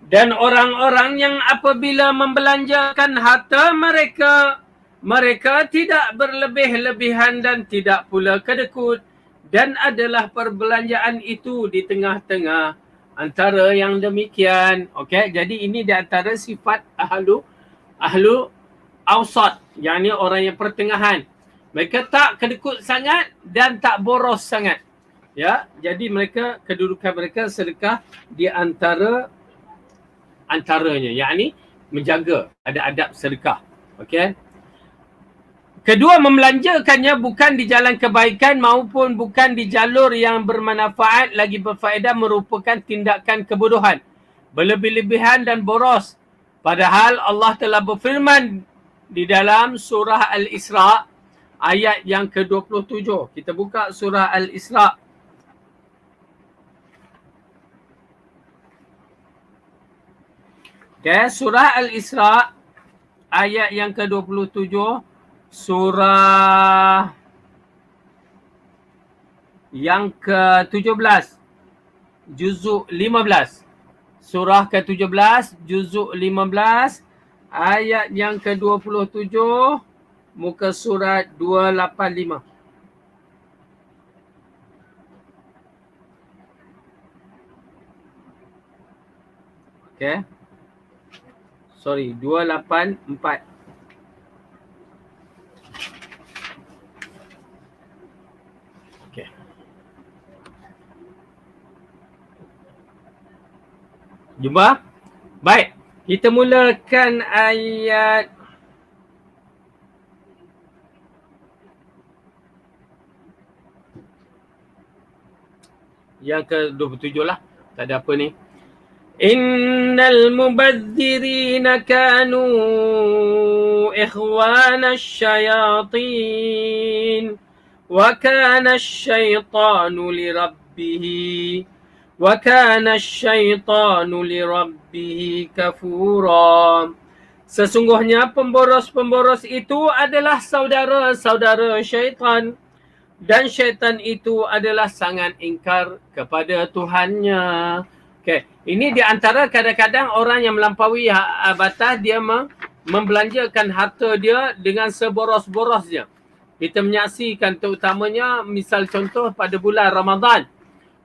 Dan orang-orang yang apabila membelanjakan harta mereka, mereka tidak berlebih-lebihan dan tidak pula kedekut, dan adalah perbelanjaan itu di tengah-tengah antara yang demikian. Okey, jadi ini di antara sifat ahlu awsat, yakni orang yang pertengahan. Mereka tak kedekut sangat dan tak boros sangat. Ya, jadi mereka, kedudukan mereka sedekah di antaranya, yakni menjaga, ada adab sedekah. Okey. Kedua, membelanjakannya bukan di jalan kebaikan maupun bukan di jalur yang bermanfaat lagi berfaedah merupakan tindakan kebodohan, berlebih-lebihan dan boros. Padahal Allah telah berfirman di dalam surah Al-Isra ayat yang ke-27. Kita buka surah Al-Isra. Okay, surah Al-Isra ayat yang ke-27, surah yang ke-17, juzuk 15. Surah ke-17, juzuk 15, ayat yang ke-27, muka surat 285. Okay. Sorry, 284. Okey. Jumpa? Baik, kita mulakan ayat yang ke-27 lah. Tak ada apa ni. Innal mubadzirina kanu ikhwana syayatin wa kana syaitanu lirabbihi kafura. Sesungguhnya pemboros-pemboros itu adalah saudara-saudara syaitan, dan syaitan itu adalah sangat ingkar kepada Tuhannya. Okay. Ini di antara kadang-kadang orang yang melampaui batas, dia membelanjakan harta dia dengan seboros-borosnya. Kita menyaksikan terutamanya misal contoh pada bulan Ramadan.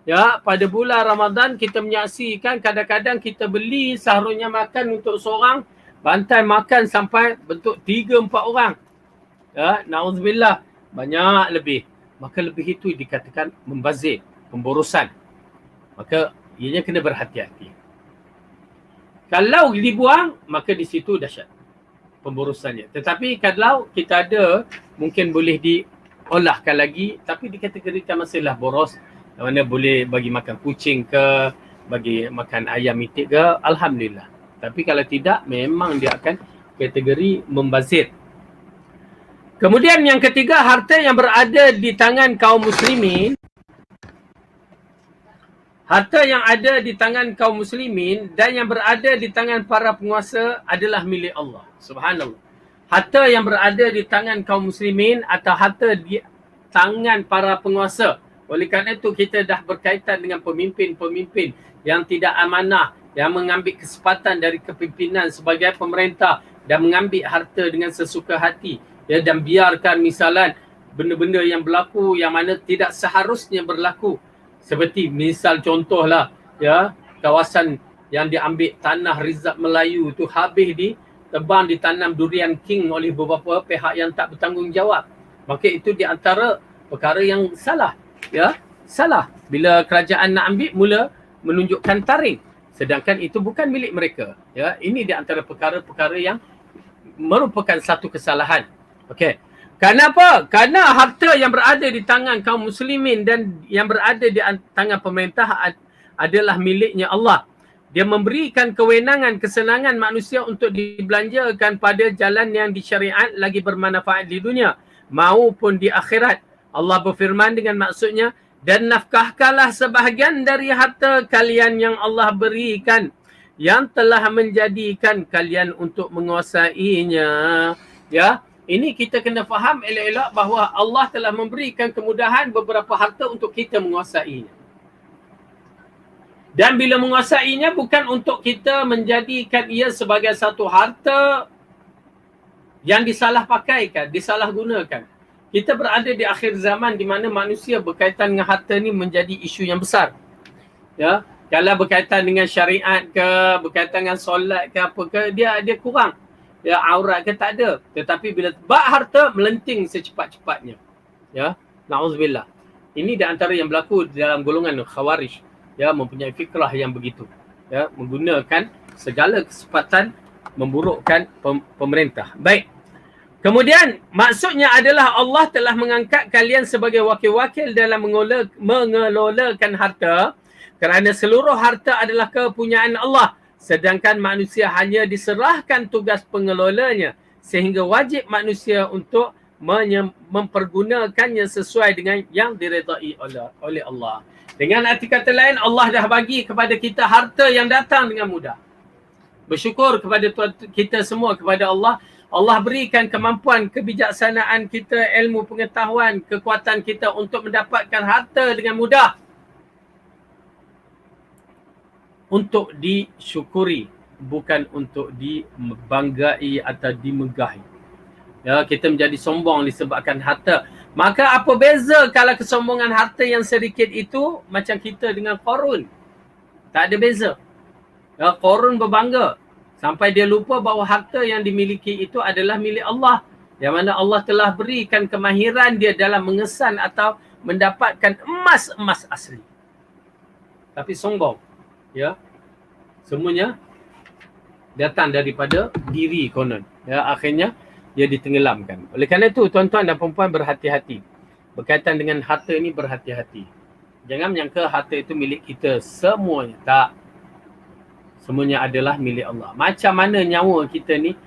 Ya, pada bulan Ramadan kita menyaksikan kadang-kadang kita beli seharusnya makan untuk seorang, bantai makan sampai bentuk 3-4 orang. Ya, na'udzubillah, banyak lebih. Maka lebih itu dikatakan membazir, pemborosan. Maka ianya kena berhati-hati. Kalau dibuang, maka di situ dahsyat pemborosannya. Tetapi kalau kita ada, mungkin boleh diolahkan lagi, tapi dikategorikan masihlah boros. Mana boleh bagi makan kucing ke, bagi makan ayam itik ke, alhamdulillah. Tapi kalau tidak, memang dia akan kategori membazir. Kemudian yang ketiga, harta yang berada di tangan kaum muslimin. Harta yang ada di tangan kaum muslimin dan yang berada di tangan para penguasa adalah milik Allah. Subhanallah. Harta yang berada di tangan kaum muslimin atau harta di tangan para penguasa. Oleh kerana itu kita dah berkaitan dengan pemimpin-pemimpin yang tidak amanah, yang mengambil kesempatan dari kepimpinan sebagai pemerintah dan mengambil harta dengan sesuka hati, ya, dan biarkan misalan benda-benda yang berlaku yang mana tidak seharusnya berlaku. Seperti misal contohlah, ya, kawasan yang diambil tanah Rizab Melayu tu habis ditebang, ditanam durian king oleh beberapa pihak yang tak bertanggungjawab. Maka itu di antara perkara yang salah, ya, salah. Bila kerajaan nak ambil, mula menunjukkan taring, sedangkan itu bukan milik mereka. Ya, ini di antara perkara-perkara yang merupakan satu kesalahan. Okey. Kenapa? Kerana harta yang berada di tangan kaum muslimin dan yang berada di tangan pemerintah adalah miliknya Allah. Dia memberikan kewenangan, kesenangan manusia untuk dibelanjakan pada jalan yang disyariat lagi bermanfaat di dunia maupun di akhirat. Allah berfirman dengan maksudnya, dan nafkahkanlah sebahagian dari harta kalian yang Allah berikan, yang telah menjadikan kalian untuk menguasainya. Ya, ini kita kena faham elok-elok bahawa Allah telah memberikan kemudahan beberapa harta untuk kita menguasainya. Dan bila menguasainya bukan untuk kita menjadikan ia sebagai satu harta yang disalahpakaikan, disalahgunakan. Kita berada di akhir zaman di mana manusia berkaitan dengan harta ni menjadi isu yang besar. Ya, kalau berkaitan dengan syariat ke, berkaitan dengan solat ke apa ke, dia kurang. Ya, aurat ke tak ada. Tetapi bila bab harta, melenting secepat-cepatnya. Ya, na'udzubillah. Ini di antara yang berlaku dalam golongan Khawarij. Ya, mempunyai fikrah yang begitu. Ya, menggunakan segala kesempatan memburukkan pemerintah. Baik. Kemudian maksudnya adalah Allah telah mengangkat kalian sebagai wakil-wakil dalam mengelolakan harta, kerana seluruh harta adalah kepunyaan Allah. Sedangkan manusia hanya diserahkan tugas pengelolanya, sehingga wajib manusia untuk mempergunakannya sesuai dengan yang diredai oleh Allah. Dengan arti kata lain, Allah dah bagi kepada kita harta yang datang dengan mudah. Bersyukur kepada kita semua kepada Allah. Allah berikan kemampuan, kebijaksanaan kita, ilmu, pengetahuan, kekuatan kita untuk mendapatkan harta dengan mudah. Untuk disyukuri, bukan untuk dibanggai atau dimegahi. Ya, kita menjadi sombong disebabkan harta. Maka apa beza kalau kesombongan harta yang sedikit itu macam kita dengan Qarun? Tak ada beza. Ya, Qarun berbangga sampai dia lupa bahawa harta yang dimiliki itu adalah milik Allah. Yang mana Allah telah berikan kemahiran dia dalam mengesan atau mendapatkan emas-emas asli. Tapi sombong. Ya, semuanya datang daripada diri konon. Ya, akhirnya dia ditenggelamkan. Oleh kerana itu, tuan-tuan dan perempuan, berhati-hati. Berkaitan dengan harta ini, berhati-hati. Jangan menyangka harta itu milik kita semuanya. Tak. Semuanya adalah milik Allah. Macam mana nyawa kita ni,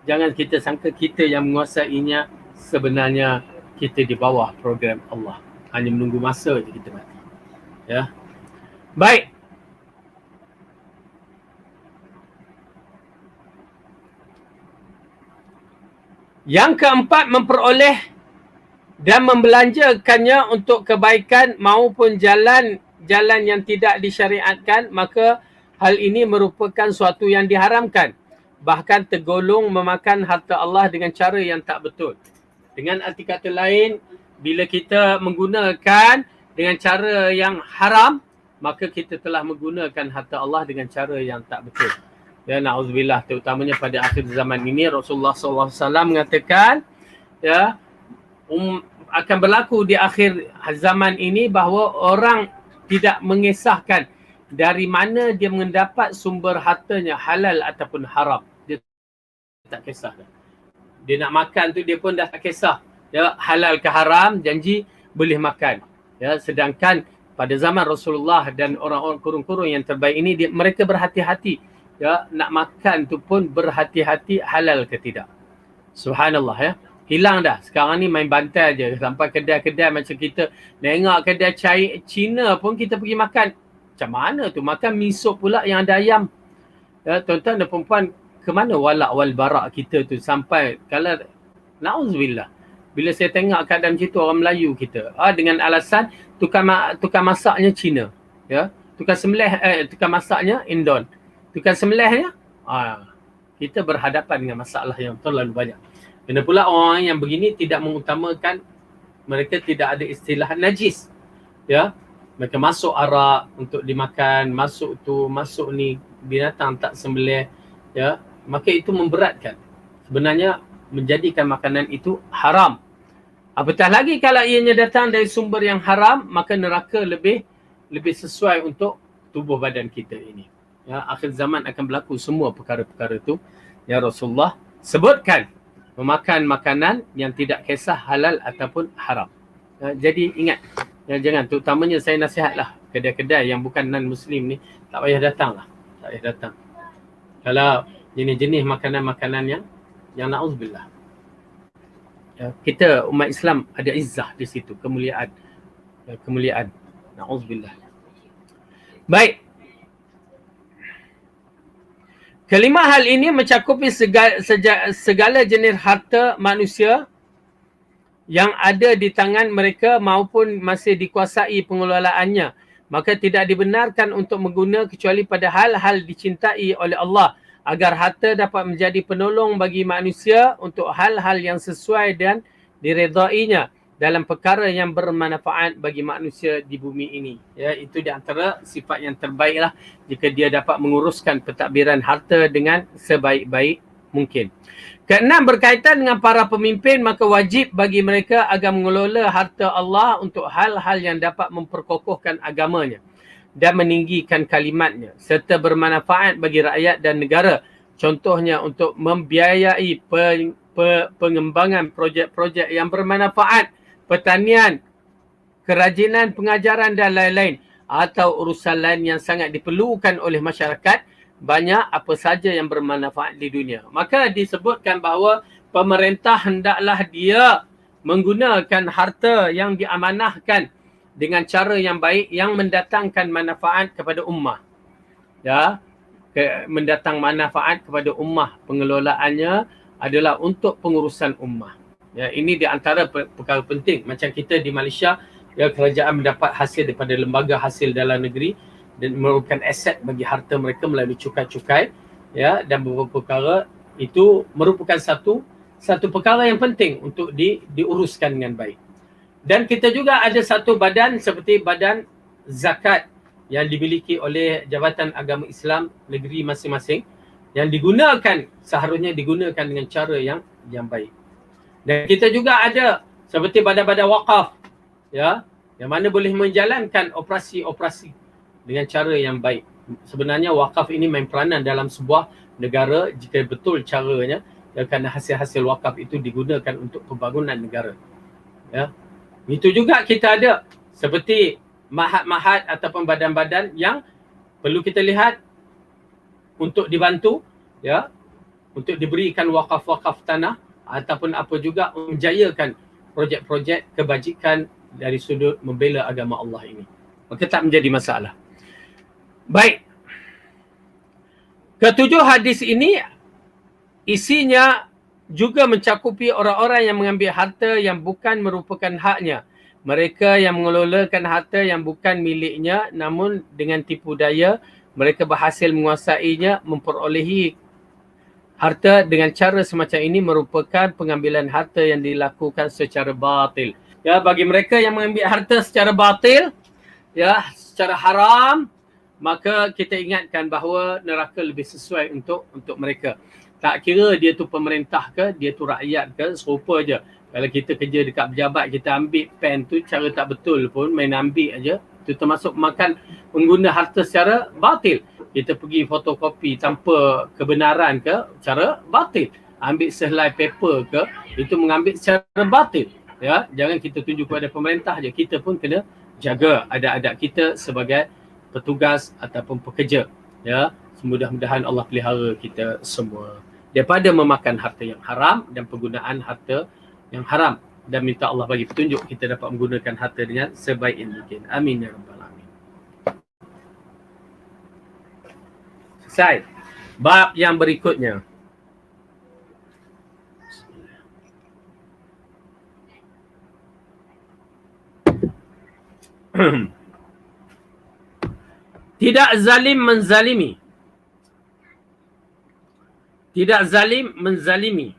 jangan kita sangka kita yang menguasainya. Sebenarnya kita di bawah program Allah. Hanya menunggu masa je kita mati. Ya. Baik. Yang keempat, memperoleh dan membelanjakannya untuk kebaikan maupun jalan yang tidak disyariatkan, maka hal ini merupakan suatu yang diharamkan. Bahkan tergolong memakan harta Allah dengan cara yang tak betul. Dengan arti kata lain, bila kita menggunakan dengan cara yang haram, maka kita telah menggunakan harta Allah dengan cara yang tak betul. Ya, na'udzubillah, terutamanya pada akhir zaman ini Rasulullah SAW mengatakan, ya, akan berlaku di akhir zaman ini bahawa orang tidak mengisahkan dari mana dia mendapat sumber hartanya, halal ataupun haram. Dia tak kisah. Dia nak makan tu dia pun dah tak kisah. Ya, halal ke haram, janji boleh makan. Ya, sedangkan pada zaman Rasulullah dan orang-orang kurung-kurung yang terbaik ini, mereka berhati-hati. Ya, nak makan tu pun berhati-hati halal ke tidak. Subhanallah, ya. Hilang dah. Sekarang ni main bantai je. Sampai kedai-kedai macam kita tengok kedai Cina pun kita pergi makan. Macam mana tu? Makan miso pula yang ada ayam. Ya, tuan-tuan dan perempuan, ke mana walak wal barak kita tu sampai kalau na'udzubillah. Bila saya tengok keadaan macam tu orang Melayu kita, dengan alasan tukang masaknya Cina. Ya, tukang masaknya Indon. Tukang sembelihnya, kita berhadapan dengan masalah yang terlalu banyak. Kena pula orang yang begini tidak mengutamakan, mereka tidak ada istilah najis. Ya, mereka masuk arak untuk dimakan, masuk ni binatang tak sembelih, ya, maka itu memberatkan. Sebenarnya menjadikan makanan itu haram. Apatah lagi kalau ianya datang dari sumber yang haram, maka neraka lebih sesuai untuk tubuh badan kita ini. Ya, akhir zaman akan berlaku semua perkara-perkara itu. Ya, Rasulullah sebutkan memakan makanan yang tidak kisah halal ataupun haram. Ya, jadi ingat, ya, jangan, terutamanya saya nasihatlah kedai-kedai yang bukan non-Muslim ni, tak payah datang lah. Tak payah datang. Kalau jenis-jenis makanan-makanan yang na'udzubillah. Ya, kita umat Islam ada izzah di situ, kemuliaan. Ya, kemuliaan. Na'udzubillah. Baik. Kelima hal ini mencakupi segala jenis harta manusia yang ada di tangan mereka maupun masih dikuasai pengelolaannya. Maka tidak dibenarkan untuk mengguna kecuali pada hal-hal dicintai oleh Allah, agar harta dapat menjadi penolong bagi manusia untuk hal-hal yang sesuai dan diredainya dalam perkara yang bermanfaat bagi manusia di bumi ini. Ya, itu di antara sifat yang terbaiklah jika dia dapat menguruskan pentadbiran harta dengan sebaik-baik mungkin. Keenam, berkaitan dengan para pemimpin, maka wajib bagi mereka agar mengelola harta Allah untuk hal-hal yang dapat memperkokohkan agamanya dan meninggikan kalimatnya serta bermanfaat bagi rakyat dan negara. Contohnya untuk membiayai pengembangan projek-projek yang bermanfaat, pertanian, kerajinan, pengajaran dan lain-lain, atau urusan lain yang sangat diperlukan oleh masyarakat, banyak apa saja yang bermanfaat di dunia. Maka disebutkan bahawa pemerintah hendaklah dia menggunakan harta yang diamanahkan dengan cara yang baik yang mendatangkan manfaat kepada ummah. Ya, mendatang manfaat kepada ummah, pengelolaannya adalah untuk pengurusan ummah. Ya, ini di antara perkara penting. Macam kita di Malaysia, ya, kerajaan mendapat hasil daripada lembaga hasil dalam negeri dan merupakan aset bagi harta mereka melalui cukai-cukai, ya, dan beberapa perkara itu merupakan satu perkara yang penting untuk diuruskan dengan baik. Dan kita juga ada satu badan seperti badan zakat yang dimiliki oleh Jabatan Agama Islam negeri masing-masing, yang seharusnya digunakan dengan cara yang baik. Dan kita juga ada seperti badan-badan wakaf, ya, yang mana boleh menjalankan operasi-operasi dengan cara yang baik. Sebenarnya wakaf ini main peranan dalam sebuah negara jika betul caranya, ya, kerana hasil-hasil wakaf itu digunakan untuk pembangunan negara. Ya. Itu juga kita ada seperti mahat-mahat ataupun badan-badan yang perlu kita lihat untuk dibantu, ya, untuk diberikan wakaf-wakaf tanah ataupun apa juga menjayakan projek-projek kebajikan dari sudut membela agama Allah ini. Maka tak menjadi masalah. Baik. Ketujuh hadis ini isinya juga mencakupi orang-orang yang mengambil harta yang bukan merupakan haknya. Mereka yang mengelolakan harta yang bukan miliknya namun dengan tipu daya mereka berhasil menguasainya, memperolehi harta dengan cara semacam ini merupakan pengambilan harta yang dilakukan secara batil. Ya, bagi mereka yang mengambil harta secara batil, ya, secara haram, maka kita ingatkan bahawa neraka lebih sesuai untuk mereka. Tak kira dia tu pemerintah ke, dia tu rakyat ke, serupa je. Kalau kita kerja dekat pejabat, kita ambil pen tu cara tak betul pun, main ambil aja. Itu termasuk makan pengguna harta secara batil. Kita pergi fotokopi tanpa kebenaran ke, cara batil. Ambil sehelai paper ke, itu mengambil secara batil. Ya, jangan kita tunjuk kepada pemerintah je, kita pun kena jaga adab-adab kita sebagai petugas ataupun pekerja. Ya, mudah-mudahan Allah pelihara kita semua daripada memakan harta yang haram dan penggunaan harta yang haram, dan minta Allah bagi petunjuk kita dapat menggunakan harta dengan sebaik mungkin. Amin ya rabbal alamin. Selesai. Bab yang berikutnya. Tidak zalim menzalimi. Tidak zalim menzalimi.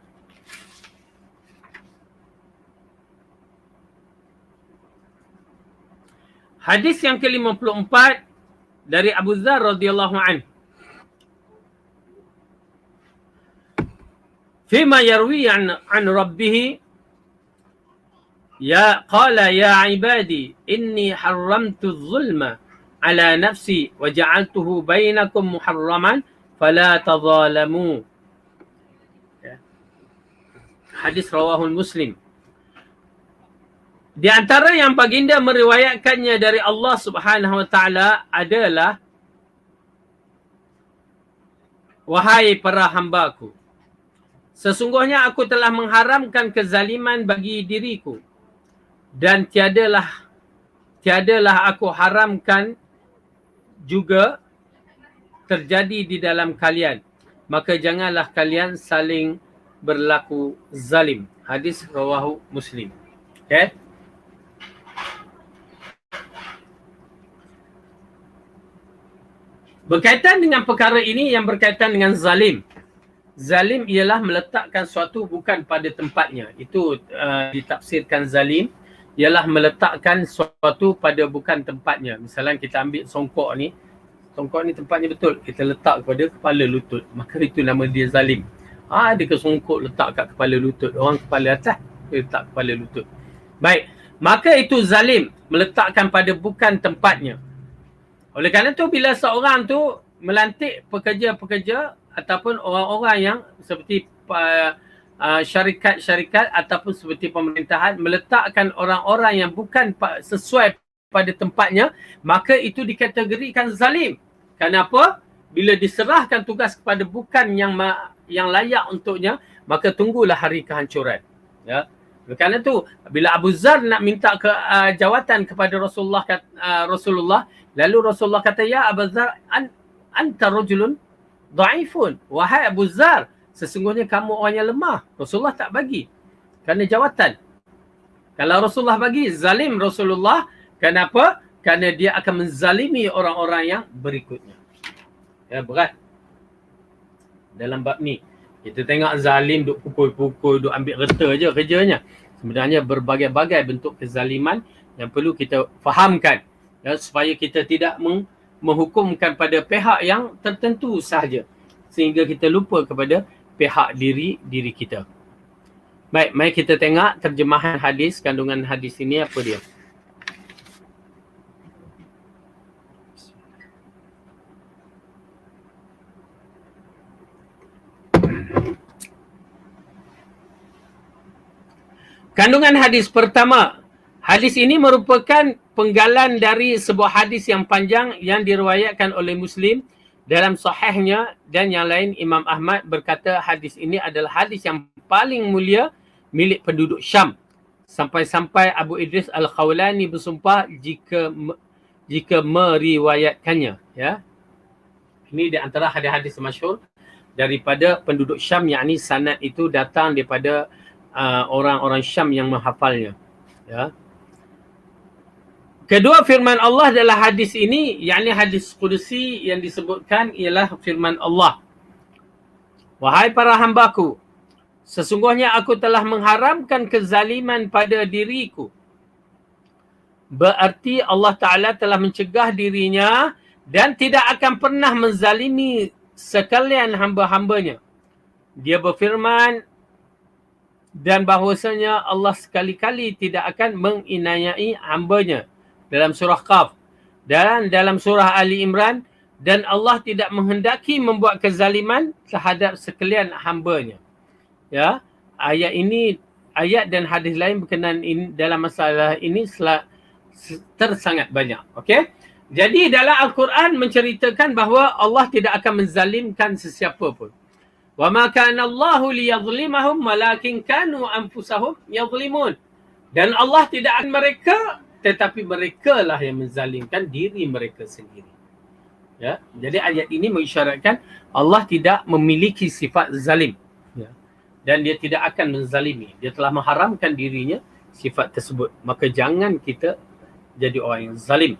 Hadis yang ke-54 dari Abu Dzar radhiyallahu anhu. Fima yarwi an rabbih ya qala ya ibadi inni haramtu adh-dhulma ala nafsi wa ja'altuhu bainakum muharraman fala tadhalamu. Hadis rawahul Muslim. Di antara yang baginda meriwayatkannya dari Allah Subhanahu wa taala adalah, wahai para hambaku, sesungguhnya aku telah mengharamkan kezaliman bagi diriku dan tiadalah aku haramkan juga terjadi di dalam kalian. Maka janganlah kalian saling berlaku zalim. Hadis rawahu Muslim. Okay? Berkaitan dengan perkara ini yang berkaitan dengan zalim. Zalim ialah meletakkan suatu bukan pada tempatnya. Itu ditafsirkan zalim ialah meletakkan suatu pada bukan tempatnya. Misalnya kita ambil songkok ni tempatnya betul, kita letak kepada kepala lutut, maka itu nama dia zalim. Ada ke songkok letak kat kepala lutut, orang kepala atas letak kepala lutut. Baik, maka itu zalim, meletakkan pada bukan tempatnya. Oleh kerana tu bila seorang tu melantik pekerja-pekerja ataupun orang-orang yang seperti syarikat-syarikat ataupun seperti pemerintahan meletakkan orang-orang yang bukan sesuai pada tempatnya, maka itu dikategorikan zalim. Kenapa? Bila diserahkan tugas kepada bukan yang layak untuknya, maka tunggulah hari kehancuran. Ya. Kerana tu bila Abu Dzar nak minta jawatan kepada Rasulullah, lalu Rasulullah kata, ya Abu Dzar, anta rajulun dhaifun. Wahai Abu Dzar, sesungguhnya kamu orang yang lemah. Rasulullah tak bagi kerana jawatan. Kalau Rasulullah bagi, zalim Rasulullah. Kenapa? Kerana dia akan menzalimi orang-orang yang berikutnya. Ya, berat dalam bab ni. Kita tengok zalim duk pukul-pukul, duk ambil reta je kerjanya. Sebenarnya berbagai-bagai bentuk kezaliman yang perlu kita fahamkan, ya, supaya kita tidak menghukumkan pada pihak yang tertentu sahaja sehingga kita lupa kepada pihak diri kita. Baik, mari kita tengok terjemahan hadis, kandungan hadis ini apa dia. Kandungan hadis pertama. Hadis ini merupakan penggalan dari sebuah hadis yang panjang yang diriwayatkan oleh Muslim dalam sahihnya dan yang lain Imam Ahmad berkata hadis ini adalah hadis yang paling mulia milik penduduk Syam. Sampai-sampai Abu Idris Al-Khawlani bersumpah jika meriwayatkannya, ya. Ini di antara hadis-hadis masyhur daripada penduduk Syam, yakni sanad itu datang daripada orang-orang Syam yang menghafalnya, ya. Kedua firman Allah adalah hadis ini, yakni hadis Qudsi yang disebutkan ialah firman Allah. Wahai para hambaku, sesungguhnya aku telah mengharamkan kezaliman pada diriku. Berarti Allah Ta'ala telah mencegah dirinya dan tidak akan pernah menzalimi sekalian hamba-hambanya. Dia berfirman dan bahawasanya Allah sekali-kali tidak akan menginayai hambanya dalam surah Qaf dan dalam surah Ali Imran, dan Allah tidak menghendaki membuat kezaliman terhadap sekalian hambanya. Ya, ayat dan hadis lain berkenaan dalam masalah ini sangat banyak. Okey. Jadi dalam Al-Quran menceritakan bahawa Allah tidak akan menzalimkan sesiapa pun. Wa ma kana Allahu liyadhlimahum walakin kanu anfusahum yadhlimun. Dan Allah tidak akan mereka, tetapi mereka lah yang menzalimkan diri mereka sendiri. Ya, jadi ayat ini mengisyaratkan Allah tidak memiliki sifat zalim. Ya. Dan dia tidak akan menzalimi. Dia telah mengharamkan dirinya sifat tersebut. Maka jangan kita jadi orang yang zalim.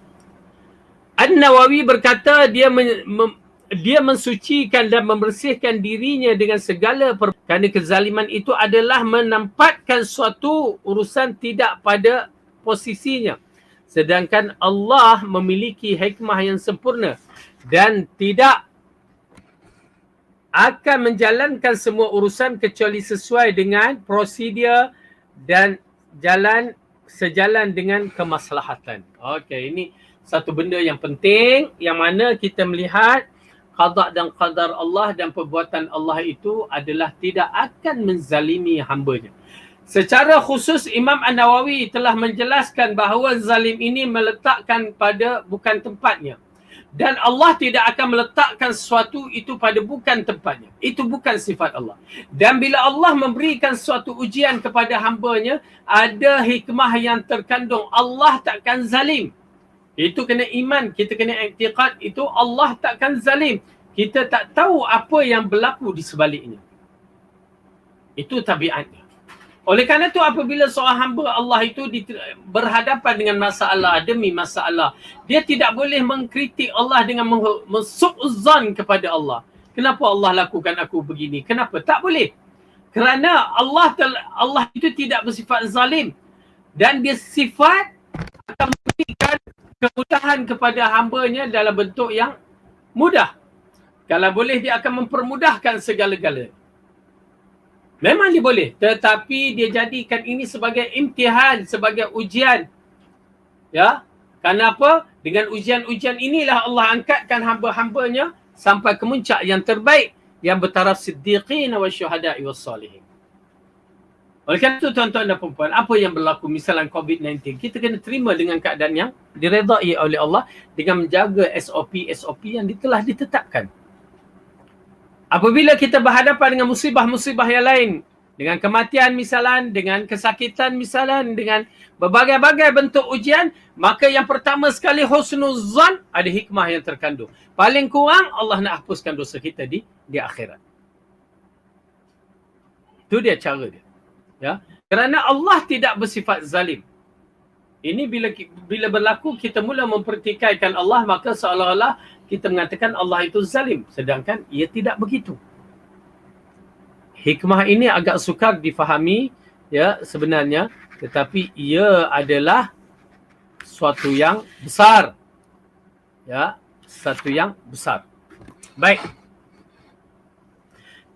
An-Nawawi berkata dia mensucikan dan membersihkan dirinya dengan segala kerana kezaliman itu adalah menempatkan suatu urusan tidak pada posisinya. Sedangkan Allah memiliki hikmah yang sempurna dan tidak akan menjalankan semua urusan kecuali sesuai dengan prosedur dan sejalan dengan kemaslahatan. Okey, ini satu benda yang penting yang mana kita melihat qada dan qadar Allah dan perbuatan Allah itu adalah tidak akan menzalimi hambanya. Secara khusus Imam An-Nawawi telah menjelaskan bahawa zalim ini meletakkan pada bukan tempatnya. Dan Allah tidak akan meletakkan sesuatu itu pada bukan tempatnya. Itu bukan sifat Allah. Dan bila Allah memberikan suatu ujian kepada hambanya, ada hikmah yang terkandung. Allah takkan zalim. Itu kena iman, kita kena i'tiqad itu Allah takkan zalim. Kita tak tahu apa yang berlaku di sebaliknya. Itu tabiatnya. Oleh kerana itu apabila seorang hamba Allah itu berhadapan dengan masalah demi masalah, dia tidak boleh mengkritik Allah dengan mensu'uzzan kepada Allah. Kenapa Allah lakukan aku begini? Kenapa? Tak boleh. Kerana Allah itu tidak bersifat zalim. Dan dia sifat akan memberikan kemudahan kepada hambanya dalam bentuk yang mudah. Kalau boleh dia akan mempermudahkan segala-galanya. Memang dia boleh, tetapi dia jadikan ini sebagai imtihan, sebagai ujian. Ya. Kenapa? Dengan ujian-ujian inilah Allah angkatkan hamba-hambanya sampai ke muncak yang terbaik yang bertaraf siddiqin wa syuhada'i was salihin. Oleh kerana itu tuan-tuan dan puan-puan, apa yang berlaku misalnya COVID-19, kita kena terima dengan keadaan yang diredai oleh Allah dengan menjaga SOP yang telah ditetapkan. Apabila kita berhadapan dengan musibah-musibah yang lain, dengan kematian misalnya, dengan kesakitan misalnya, dengan berbagai-bagai bentuk ujian, maka yang pertama sekali husnuzan, ada hikmah yang terkandung. Paling kurang Allah nak hapuskan dosa kita di akhirat. Itu dia cara dia. Ya, kerana Allah tidak bersifat zalim. Ini bila berlaku kita mula mempertikaikan Allah, maka seolah-olah kita mengatakan Allah itu zalim, sedangkan ia tidak begitu. Hikmah ini agak sukar difahami ya sebenarnya, tetapi ia adalah suatu yang besar. Ya, satu yang besar. Baik.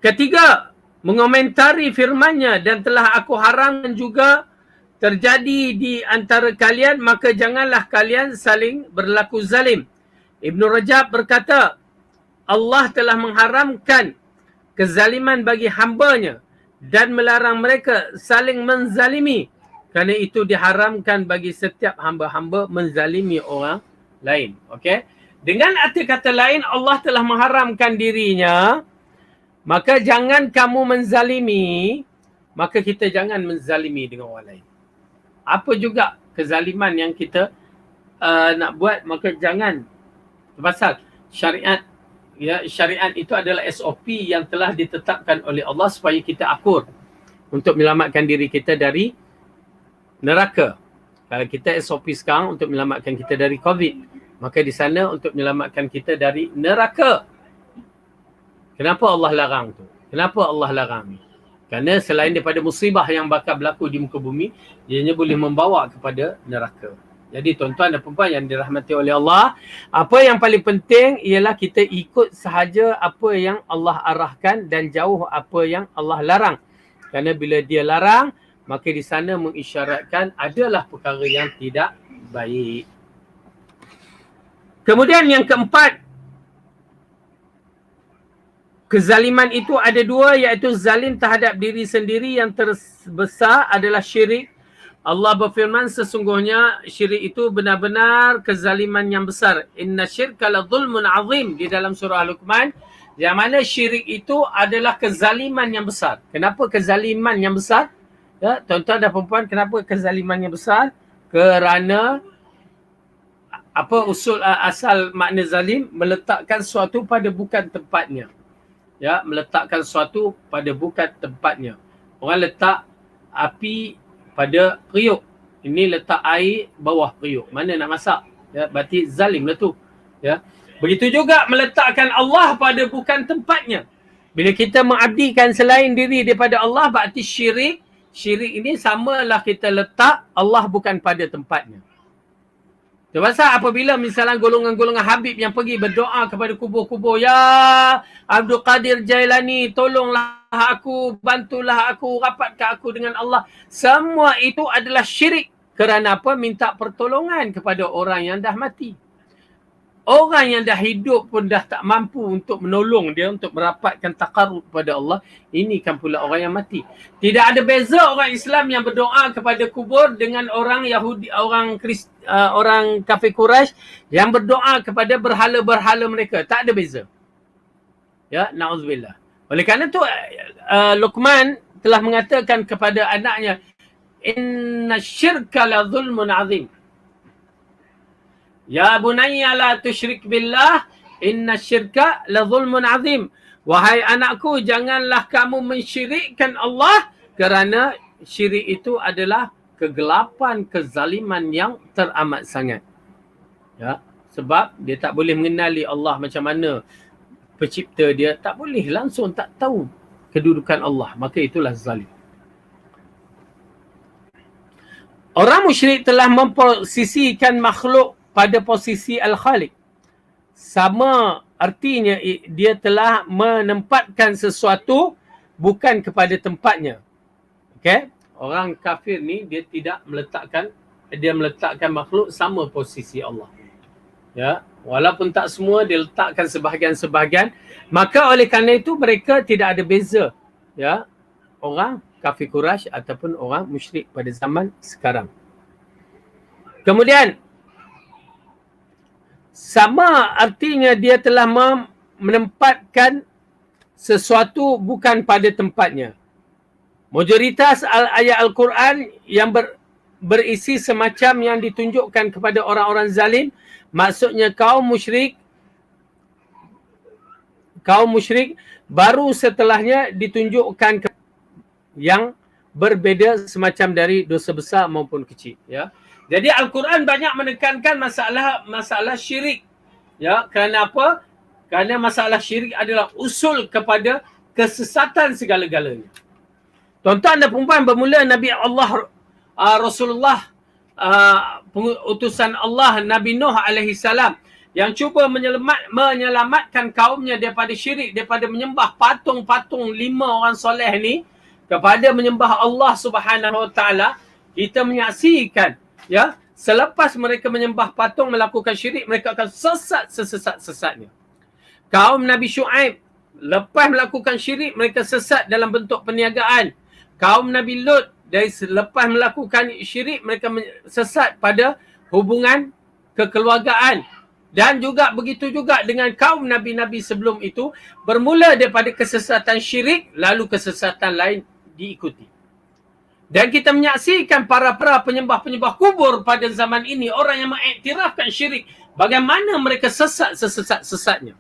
Ketiga, mengomentari firman-Nya, dan telah aku haramkan juga terjadi di antara kalian, maka janganlah kalian saling berlaku zalim. Ibn Rajab berkata, Allah telah mengharamkan kezaliman bagi hamba-Nya dan melarang mereka saling menzalimi. Kerana itu diharamkan bagi setiap hamba-hamba menzalimi orang lain. Okey? Dengan arti kata lain, Allah telah mengharamkan dirinya, maka jangan kamu menzalimi, maka kita jangan menzalimi dengan orang lain. Apa juga kezaliman yang kita nak buat, maka jangan. Pasal syariat, ya, syariat itu adalah SOP yang telah ditetapkan oleh Allah supaya kita akur untuk menyelamatkan diri kita dari neraka. Kalau kita SOP sekarang untuk menyelamatkan kita dari COVID, maka di sana untuk menyelamatkan kita dari neraka. Kenapa Allah larang tu? Kenapa Allah larang ni? Kerana selain daripada musibah yang bakal berlaku di muka bumi, ianya boleh membawa kepada neraka. Jadi tuan-tuan dan puan yang dirahmati oleh Allah, apa yang paling penting ialah kita ikut sahaja apa yang Allah arahkan dan jauh apa yang Allah larang. Kerana bila dia larang, maka di sana mengisyaratkan adalah perkara yang tidak baik. Kemudian yang keempat, kezaliman itu ada dua, iaitu zalim terhadap diri sendiri, yang terbesar adalah syirik. Allah berfirman, sesungguhnya syirik itu benar-benar kezaliman yang besar. Inna syirka la zulmun azim, di dalam surah Luqman, yang mana syirik itu adalah kezaliman yang besar. Kenapa kezaliman yang besar? Ya, tuan-tuan dan puan-puan, kenapa kezaliman yang besar? Kerana apa usul asal makna zalim? Meletakkan sesuatu pada bukan tempatnya. Ya, meletakkan sesuatu pada bukan tempatnya. Orang letak api pada periuk. Ini letak air bawah periuk. Mana nak masak? Ya, berarti zalim lah tu. Ya. Begitu juga meletakkan Allah pada bukan tempatnya. Bila kita mengabdikan selain diri daripada Allah, berarti syirik. Syirik ini samalah kita letak Allah bukan pada tempatnya. Sebab apabila misalnya golongan-golongan Habib yang pergi berdoa kepada kubur-kubur, ya Abdul Qadir Jailani, tolonglah aku, bantulah aku, rapatkan aku dengan Allah. Semua itu adalah syirik. Kerana apa? Minta pertolongan kepada orang yang dah mati. Orang yang dah hidup pun dah tak mampu untuk menolong dia, untuk merapatkan takarrub kepada Allah. Ini kan pula orang yang mati. Tidak ada beza orang Islam yang berdoa kepada kubur dengan orang Yahudi, orang kafir Quraisy yang berdoa kepada berhala-berhala mereka. Tak ada beza. Ya, na'udzubillah. Oleh kerana tu Luqman telah mengatakan kepada anaknya, inna syirka la zulmun azim. Ya bunayya la tusyrik billah, inna syirka la zulmun azim. Wahai anakku, janganlah kamu mensyirikkan Allah, kerana syirik itu adalah kegelapan, kezaliman yang teramat sangat. Ya, sebab dia tak boleh mengenali Allah macam mana pencipta dia, tak boleh langsung tak tahu kedudukan Allah, maka itulah zalim. Orang musyrik telah memposisikan makhluk pada posisi Al-Khaliq. Sama artinya dia telah menempatkan sesuatu bukan kepada tempatnya. Okey? Orang kafir ni dia tidak meletakkan, dia meletakkan makhluk sama posisi Allah. Ya, walaupun tak semua, dia letakkan sebahagian-sebahagian. Maka oleh kerana itu mereka tidak ada beza. Ya, orang kafir Quraisy ataupun orang musyrik pada zaman sekarang. Kemudian sama artinya dia telah menempatkan sesuatu bukan pada tempatnya. Majoritas ayat Al-Quran yang berisi semacam yang ditunjukkan kepada orang-orang zalim, maksudnya kaum musyrik baru setelahnya ditunjukkan yang berbeza semacam dari dosa besar maupun kecil. Ya. Jadi Al-Quran banyak menekankan masalah syirik. Ya, kerana apa? Kerana masalah syirik adalah usul kepada kesesatan segala-galanya. Tuan-tuan dan puan-puan, bermula Nabi Allah Rasulullah utusan Allah Nabi Nuh alaihi salam yang cuba menyelamatkan kaumnya daripada syirik, daripada menyembah patung-patung 5 orang soleh ni, kepada menyembah Allah Subhanahu Wa Taala. Kita menyaksikan, ya, selepas mereka menyembah patung, melakukan syirik, mereka akan sesat sesat-sesatnya. Kaum Nabi Shu'aib lepas melakukan syirik, mereka sesat dalam bentuk perniagaan. Kaum Nabi Lut lepas melakukan syirik, mereka sesat pada hubungan kekeluargaan. Dan juga begitu juga dengan kaum Nabi-Nabi sebelum itu, bermula daripada kesesatan syirik, lalu kesesatan lain diikuti. Dan kita menyaksikan para penyembah-penyembah kubur pada zaman ini, orang yang mengiktirafkan syirik, bagaimana mereka sesat sesat-sesatnya.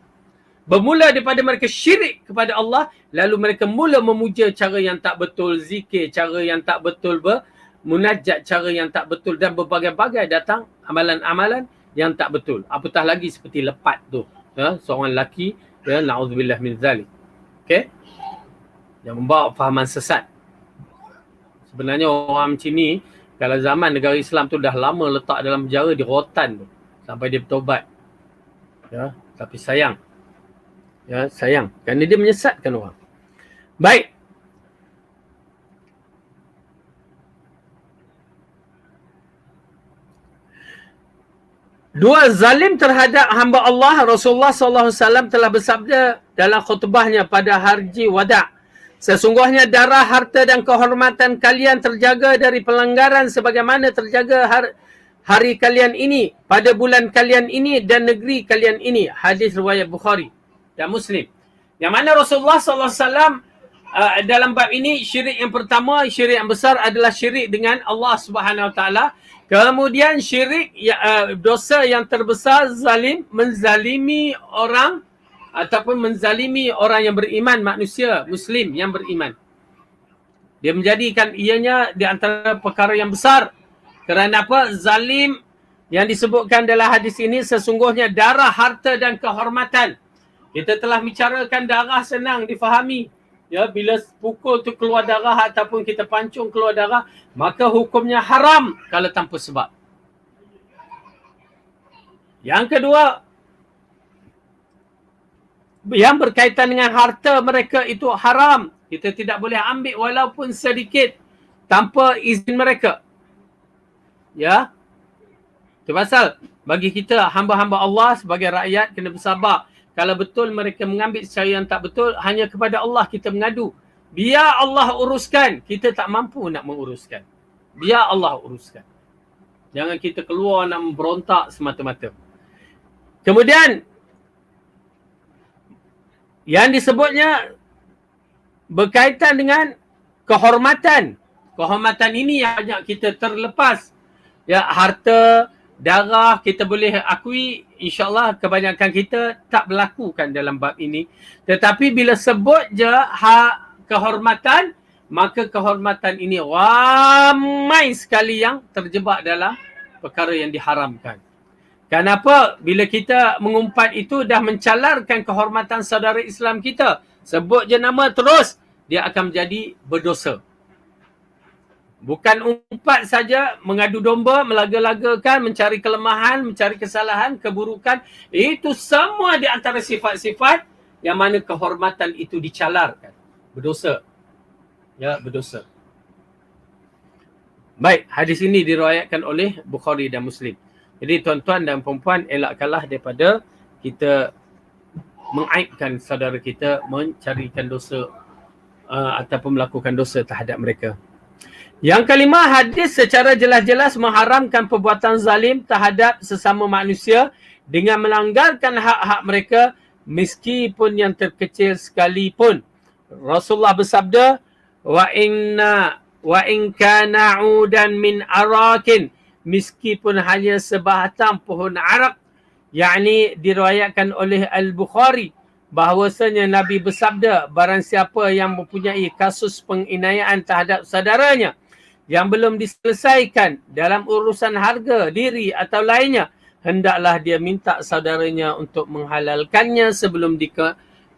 Bermula daripada mereka syirik kepada Allah, lalu mereka mula memuja cara yang tak betul, zikir cara yang tak betul, munajat cara yang tak betul, dan berbagai-bagai datang amalan-amalan yang tak betul. Apatah lagi seperti lepat tu, seorang lelaki, na'udzubillah min zalik. Okey? Yang membawa fahaman sesat. Sebenarnya orang macam ni, kalau zaman negara Islam tu dah lama letak dalam penjara di rotan tu, sampai dia bertobat. Ya, tapi sayang. Ya, sayang. Kerana dia menyesatkan orang. Baik. Dua, zalim terhadap hamba Allah. Rasulullah SAW telah bersabda dalam khutbahnya pada Haji Wada'. Sesungguhnya darah, harta dan kehormatan kalian terjaga dari pelanggaran sebagaimana terjaga hari kalian ini, pada bulan kalian ini dan negeri kalian ini. Hadis riwayat Bukhari dan Muslim. Yang mana Rasulullah SAW dalam bab ini, syirik yang pertama, syirik yang besar adalah syirik dengan Allah Subhanahu Wa Taala. Kemudian syirik, dosa yang terbesar, zalim, menzalimi orang ataupun menzalimi orang yang beriman, manusia Muslim yang beriman. Dia menjadikan ianya di antara perkara yang besar. Kerana apa? Zalim yang disebutkan dalam hadis ini sesungguhnya darah, harta dan kehormatan. Kita telah bicarakan darah senang difahami. Ya, bila pukul tu keluar darah ataupun kita pancung keluar darah, maka hukumnya haram kalau tanpa sebab. Yang kedua, yang berkaitan dengan harta mereka itu haram. Kita tidak boleh ambil walaupun sedikit tanpa izin mereka. Ya. Itu pasal bagi kita hamba-hamba Allah sebagai rakyat kena bersabar. Kalau betul mereka mengambil secara yang tak betul, hanya kepada Allah kita mengadu. Biar Allah uruskan. Kita tak mampu nak menguruskan. Biar Allah uruskan. Jangan kita keluar nak memberontak semata-mata. Kemudian, yang disebutnya berkaitan dengan kehormatan. Kehormatan ini yang banyak kita terlepas. Ya, harta, darah, kita boleh akui insyaAllah kebanyakan kita tak berlakukan dalam bab ini. Tetapi bila sebut je kehormatan, maka kehormatan ini ramai sekali yang terjebak dalam perkara yang diharamkan. Kenapa? Bila kita mengumpat itu dah mencalarkan kehormatan saudara Islam kita. Sebut je nama terus, dia akan menjadi berdosa. Bukan umpat saja, mengadu domba, melaga-lagakan, mencari kelemahan, mencari kesalahan, keburukan. Itu semua di antara sifat-sifat yang mana kehormatan itu dicalarkan. Berdosa. Ya, berdosa. Baik, hadis ini diriwayatkan oleh Bukhari dan Muslim. Jadi tuan-tuan dan perempuan, elakkanlah daripada kita mengaibkan saudara kita, mencarikan dosa ataupun melakukan dosa terhadap mereka. Yang kelima, hadis secara jelas-jelas mengharamkan perbuatan zalim terhadap sesama manusia dengan melanggarkan hak-hak mereka meskipun yang terkecil sekalipun. Rasulullah bersabda, wa in kana 'udan min arakin, meskipun hanya sebatang pohon arak. Yakni diriwayatkan oleh Al-Bukhari bahawasanya Nabi bersabda, barang siapa yang mempunyai kasus penganiayaan terhadap saudaranya yang belum diselesaikan dalam urusan harga diri atau lainnya, hendaklah dia minta saudaranya untuk menghalalkannya sebelum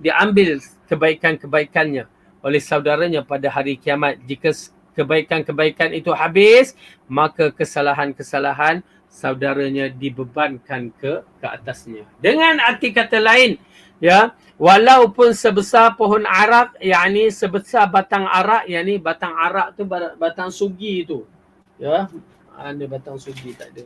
diambil kebaikan-kebaikannya oleh saudaranya pada hari kiamat. Jika kebaikan-kebaikan itu habis, maka kesalahan-kesalahan saudaranya dibebankan ke atasnya. Dengan arti kata lain, ya, walaupun sebesar pohon arak, yakni sebesar batang arak, yakni batang arak tu batang sugi tu. Ya, ada batang sugi tak ada.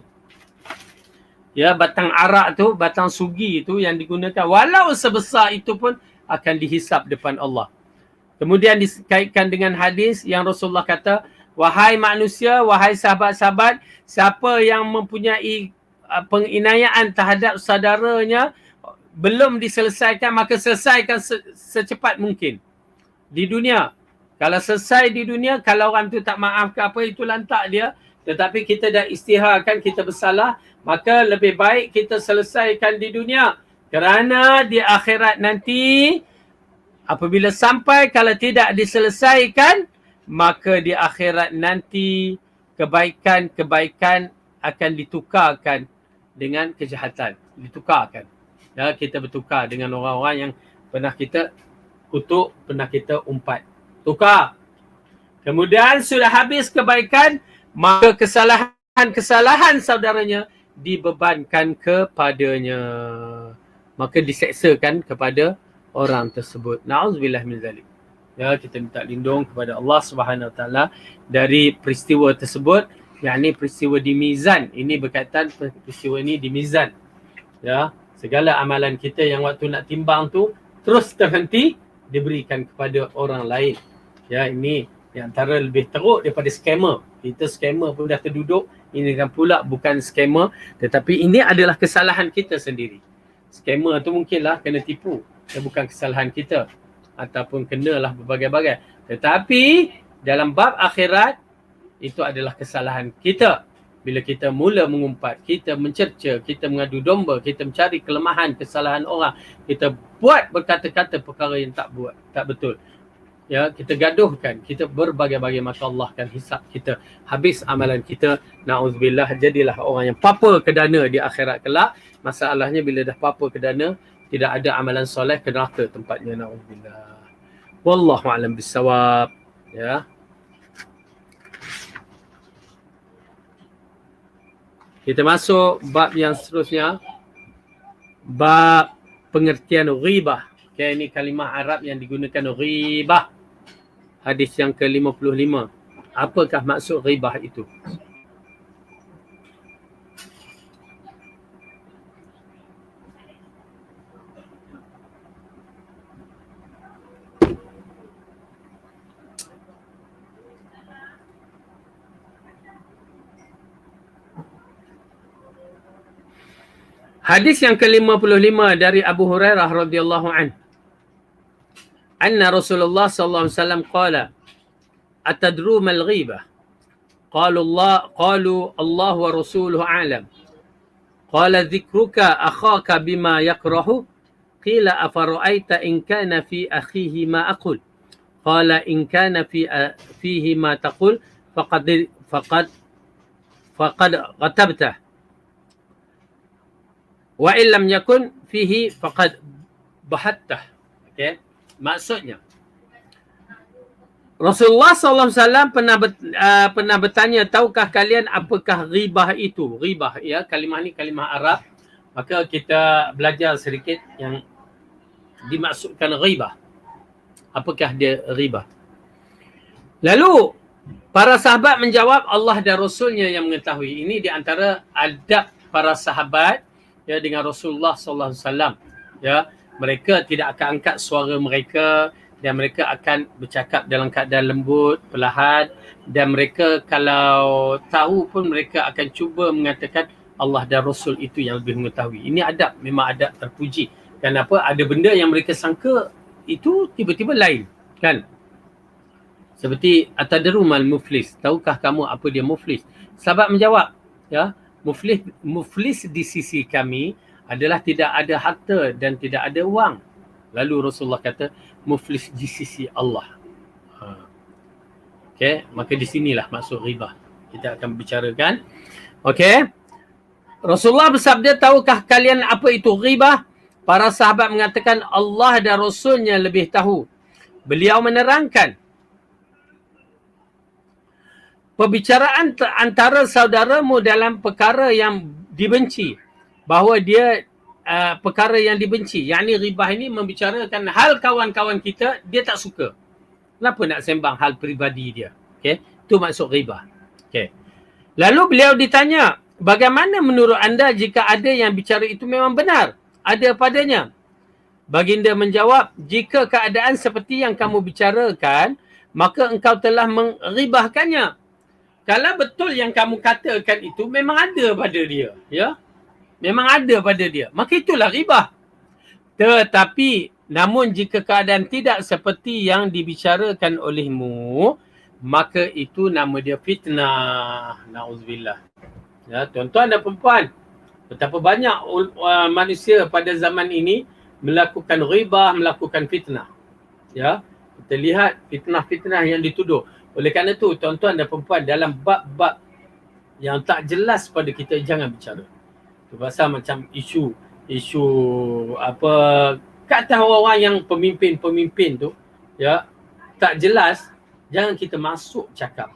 Ya, batang arak tu, batang sugi tu yang digunakan, walau sebesar itu pun akan dihisap depan Allah. Kemudian dikaitkan dengan hadis yang Rasulullah kata, wahai manusia, wahai sahabat-sahabat, siapa yang mempunyai penginayaan terhadap saudaranya belum diselesaikan, maka selesaikan secepat mungkin di dunia. Kalau selesai di dunia, kalau orang tu tak maaf ke apa, itu lantak dia. Tetapi kita dah istiharkan kita bersalah, maka lebih baik kita selesaikan di dunia. Kerana di akhirat nanti, apabila sampai, kalau tidak diselesaikan, maka di akhirat nanti kebaikan-kebaikan akan ditukarkan dengan kejahatan. Ditukarkan. Ya, kita bertukar dengan orang-orang yang pernah kita kutuk, pernah kita umpat. Tukar. Kemudian sudah habis kebaikan, maka kesalahan saudaranya dibebankan kepadanya. Maka diseksakan kepada orang tersebut. Na'udzubillah min zalik. Ya, kita minta lindung kepada Allah Subhanahu Wa Taala dari peristiwa tersebut, yakni peristiwa di mizan. Ini berkaitan peristiwa ini di mizan. Ya, segala amalan kita yang waktu nak timbang tu terus terhenti, diberikan kepada orang lain. Ya, ini yang antara lebih teruk daripada scammer. Kita scammer pun dah terduduk, ini kan pula bukan scammer, tetapi ini adalah kesalahan kita sendiri. Scammer tu mungkinlah kena tipu, bukan kesalahan kita, ataupun kenalah berbagai-bagai. Tetapi dalam bab akhirat, itu adalah kesalahan kita. Bila kita mula mengumpat, kita mencerca, kita mengadu domba, kita mencari kelemahan, kesalahan orang, kita buat berkata-kata perkara yang tak betul. Ya, kita gaduhkan, kita berbagai-bagai, maka Allah akan hisap kita, habis amalan kita. Na'udzubillah, jadilah orang yang papa ke dana di akhirat kelak. Masalahnya bila dah papa ke dana, tidak ada amalan soleh, ke neraka tempatnya. Na'udzubillah. Wallahu a'lam bissawab. Ya. Kita masuk bab yang seterusnya. Bab pengertian ghibah. Okay, ini kalimah Arab yang digunakan, ghibah. Hadis yang ke-55. Apakah maksud ghibah itu? Hadis yang ke-55 dari Abu Hurairah radhiyallahu anhu. Anna Rasulullah sallallahu alaihi wasallam qala, atadru mal ghibah? Qalu Allah wa rasuluhu a'lam. Qala dhikruka akhaka bima yakrahu. Qila afara'aita in kana fi akhihi ma aqul. Qala in kana fihi ma taqul faqad ghatabta. Wa illam yakun fihi faqad bahattah. Okey, maksudnya Rasulullah sallallahu alaihi wasallam pernah bertanya, tahukah kalian apakah ghibah itu? Ghibah, ya, kalimah ni kalimah Arab. Maka kita belajar sedikit yang dimaksudkan ghibah. Apakah dia ghibah? Lalu para sahabat menjawab, Allah dan Rasulnya yang mengetahui. Ini di antara adab para sahabat, ya, dengan Rasulullah sallallahu alaihi wasallam. Ya, mereka tidak akan angkat suara mereka, dan mereka akan bercakap dalam keadaan lembut, perlahan, dan mereka kalau tahu pun mereka akan cuba mengatakan Allah dan Rasul itu yang lebih mengetahui. Ini adab, memang adab terpuji. Kenapa? Ada benda yang mereka sangka itu tiba-tiba lain, kan? Seperti atadru mal muflis, tahukah kamu apa dia muflis? Sahabat menjawab, ya, muflis di sisi kami adalah tidak ada harta dan tidak ada wang. Lalu Rasulullah kata, muflis di sisi Allah. Okey, maka di sinilah maksud ghibah. Kita akan bicarakan. Okey. Rasulullah bersabda, tahukah kalian apa itu ghibah? Para sahabat mengatakan, Allah dan Rasulnya lebih tahu. Beliau menerangkan, perbicaraan antara saudaramu dalam perkara yang dibenci, bahawa dia perkara yang dibenci, yakni ghibah ini membicarakan hal kawan-kawan kita, dia tak suka. Kenapa nak sembang hal peribadi dia? Okey, itu maksud ghibah. Okey. Lalu beliau ditanya, bagaimana menurut anda jika ada yang bicara itu memang benar, ada padanya? Baginda menjawab, jika keadaan seperti yang kamu bicarakan, maka engkau telah menghibahkannya. Kalau betul yang kamu katakan itu memang ada pada dia, ya. Memang ada pada dia. Maka itulah ribah. Tetapi namun jika keadaan tidak seperti yang dibicarakan olehmu, maka itu nama dia fitnah. Na'udzubillah. Ya, tuan-tuan dan puan-puan, betapa banyak manusia pada zaman ini melakukan ribah, melakukan fitnah. Ya, kita lihat fitnah-fitnah yang dituduh. Oleh kerana itu, tuan-tuan dan puan-puan, dalam bab-bab yang tak jelas pada kita, jangan bicara. Itu pasal macam isu apa, kata orang-orang yang pemimpin-pemimpin tu, ya, tak jelas, jangan kita masuk cakap.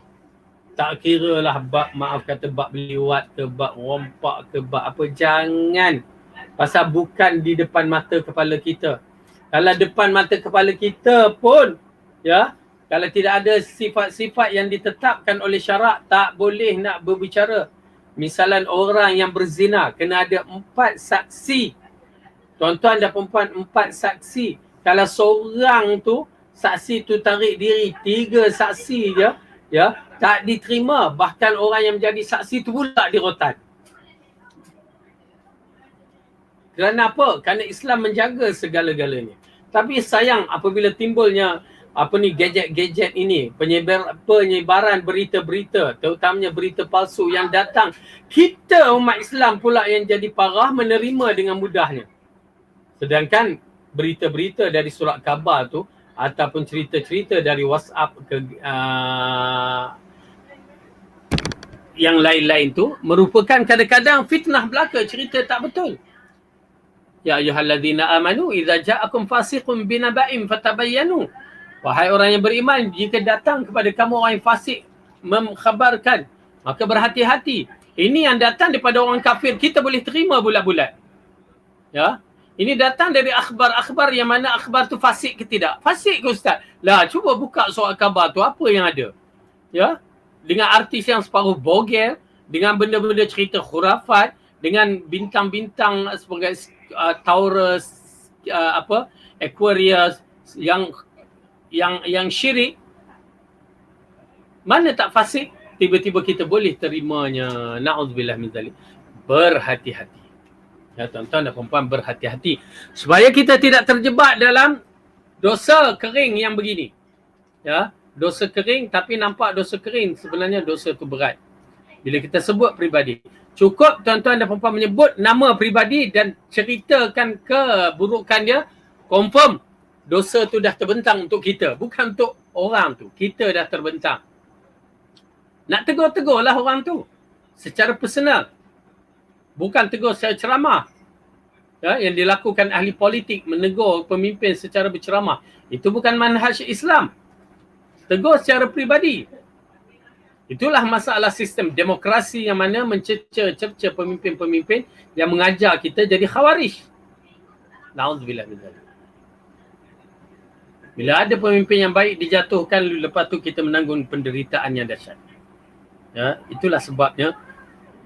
Tak kira lah bab, maaf kata, bab liwat ke, bab rompak ke, bab apa, jangan. Pasal bukan di depan mata kepala kita. Kalau depan mata kepala kita pun, ya, kalau tidak ada sifat-sifat yang ditetapkan oleh syarak, tak boleh nak berbicara. Misalan orang yang berzina, kena ada 4 saksi. Tuan-tuan dan perempuan, 4 saksi. Kalau seorang tu, saksi tu tarik diri, 3 saksi je, ya, tak diterima. Bahkan orang yang menjadi saksi tu pula dirotan. Kerana apa? Kerana Islam menjaga segala-galanya. Tapi sayang apabila timbulnya gadget-gadget ini, penyebaran berita-berita, terutamanya berita palsu yang datang, kita umat Islam pula yang jadi parah, menerima dengan mudahnya. Sedangkan berita-berita dari surat khabar tu ataupun cerita-cerita dari WhatsApp ke yang lain-lain tu merupakan kadang-kadang fitnah belaka, cerita tak betul. Ya ayyuhallazina amanu idza ja'akum fasiqun binaba'in fatabayyanu. Wahai orang yang beriman, jika datang kepada kamu orang yang fasik mengkhabarkan, maka berhati-hati. Ini yang datang daripada orang kafir, kita boleh terima bulat-bulat. Ya. Ini datang dari akhbar-akhbar yang mana akhbar tu fasik ke tidak? Fasik ke ustaz? Lah, cuba buka surat khabar tu, apa yang ada? Ya. Dengan artis yang separuh bogel, dengan benda-benda cerita khurafat, dengan bintang-bintang sebagai Taurus, Aquarius yang syirik. Mana tak fasik, tiba-tiba kita boleh terimanya. Na'udzubillah min zalik. Berhati-hati. Ya, tuan-tuan dan perempuan, berhati-hati supaya kita tidak terjebak dalam dosa kering yang begini. Ya, dosa kering tapi nampak dosa kering, sebenarnya dosa itu berat. Bila kita sebut peribadi, cukup tuan-tuan dan perempuan menyebut nama peribadi dan ceritakan keburukan dia, confirm dosa tu dah terbentang untuk kita, bukan untuk orang tu. Kita dah terbentang. Nak tegur-tegurlah orang tu secara personal. Bukan tegur secara ceramah. Ya, yang dilakukan ahli politik, menegur pemimpin secara berceramah. Itu bukan manhaj Islam. Tegur secara peribadi. Itulah masalah sistem demokrasi yang mana mencerca pemimpin-pemimpin yang mengajar kita jadi khawarij. Na'udzubillah min dzalik. Bila ada pemimpin yang baik dijatuhkan, lepas tu kita menanggung penderitaan yang dahsyat. Ya, itulah sebabnya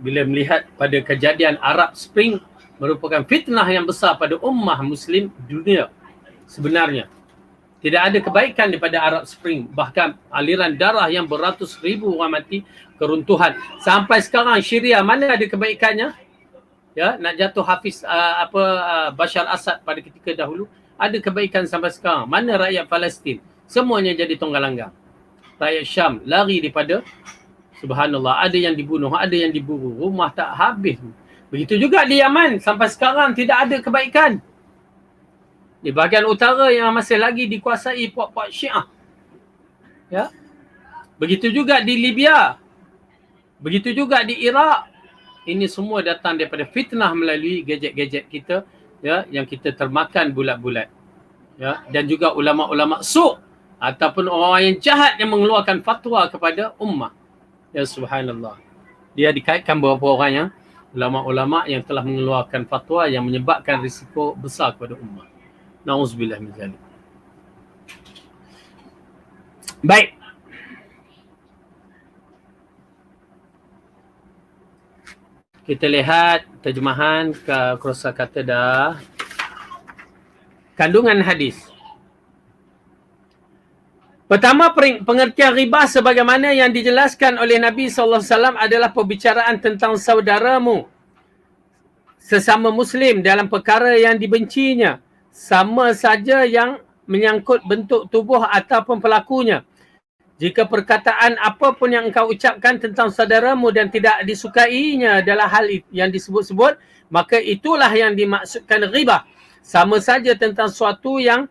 bila melihat pada kejadian Arab Spring merupakan fitnah yang besar pada ummah muslim dunia. Sebenarnya tidak ada kebaikan daripada Arab Spring, bahkan aliran darah yang beratus ribu orang mati, keruntuhan. Sampai sekarang Syria mana ada kebaikannya? Ya, nak jatuh Hafiz Bashar Assad pada ketika dahulu, ada kebaikan sampai sekarang. Mana rakyat Palestin? Semuanya jadi tonggal-langgang. Rakyat Syam lari daripada, subhanallah, ada yang dibunuh, ada yang diburu, rumah tak habis. Begitu juga di Yaman, sampai sekarang tidak ada kebaikan. Di bahagian utara yang masih lagi dikuasai puak-puak Syiah. Ya. Begitu juga di Libya. Begitu juga di Iraq. Ini semua datang daripada fitnah melalui gadget-gadget kita, ya, yang kita termakan bulat-bulat. Ya, dan juga ulama-ulama su' ataupun orang yang jahat yang mengeluarkan fatwa kepada ummah. Ya subhanallah. Dia dikaitkan beberapa orang yang ulama-ulama yang telah mengeluarkan fatwa yang menyebabkan risiko besar kepada ummah. Na'udzubillah min zalik. Baik. Kita lihat terjemahan ke kosakata dah. Kandungan hadis. Pertama, pengertian riba sebagaimana yang dijelaskan oleh Nabi SAW adalah perbicaraan tentang saudaramu sesama Muslim dalam perkara yang dibencinya, sama saja yang menyangkut bentuk tubuh ataupun pelakunya. Jika perkataan apapun yang engkau ucapkan tentang saudaramu dan tidak disukainya dalam hal yang disebut-sebut, maka itulah yang dimaksudkan ghibah. Sama saja tentang suatu yang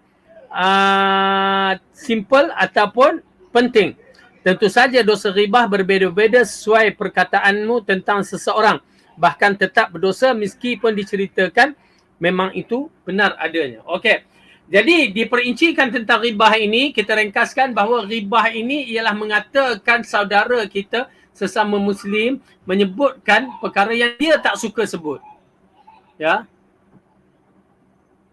simple ataupun penting. Tentu saja dosa ghibah berbeza-beza sesuai perkataanmu tentang seseorang. Bahkan tetap berdosa meskipun diceritakan memang itu benar adanya. Okey. Jadi diperincikan tentang ghibah ini, kita ringkaskan bahawa ghibah ini ialah mengatakan saudara kita sesama Muslim menyebutkan perkara yang dia tak suka sebut. Ya.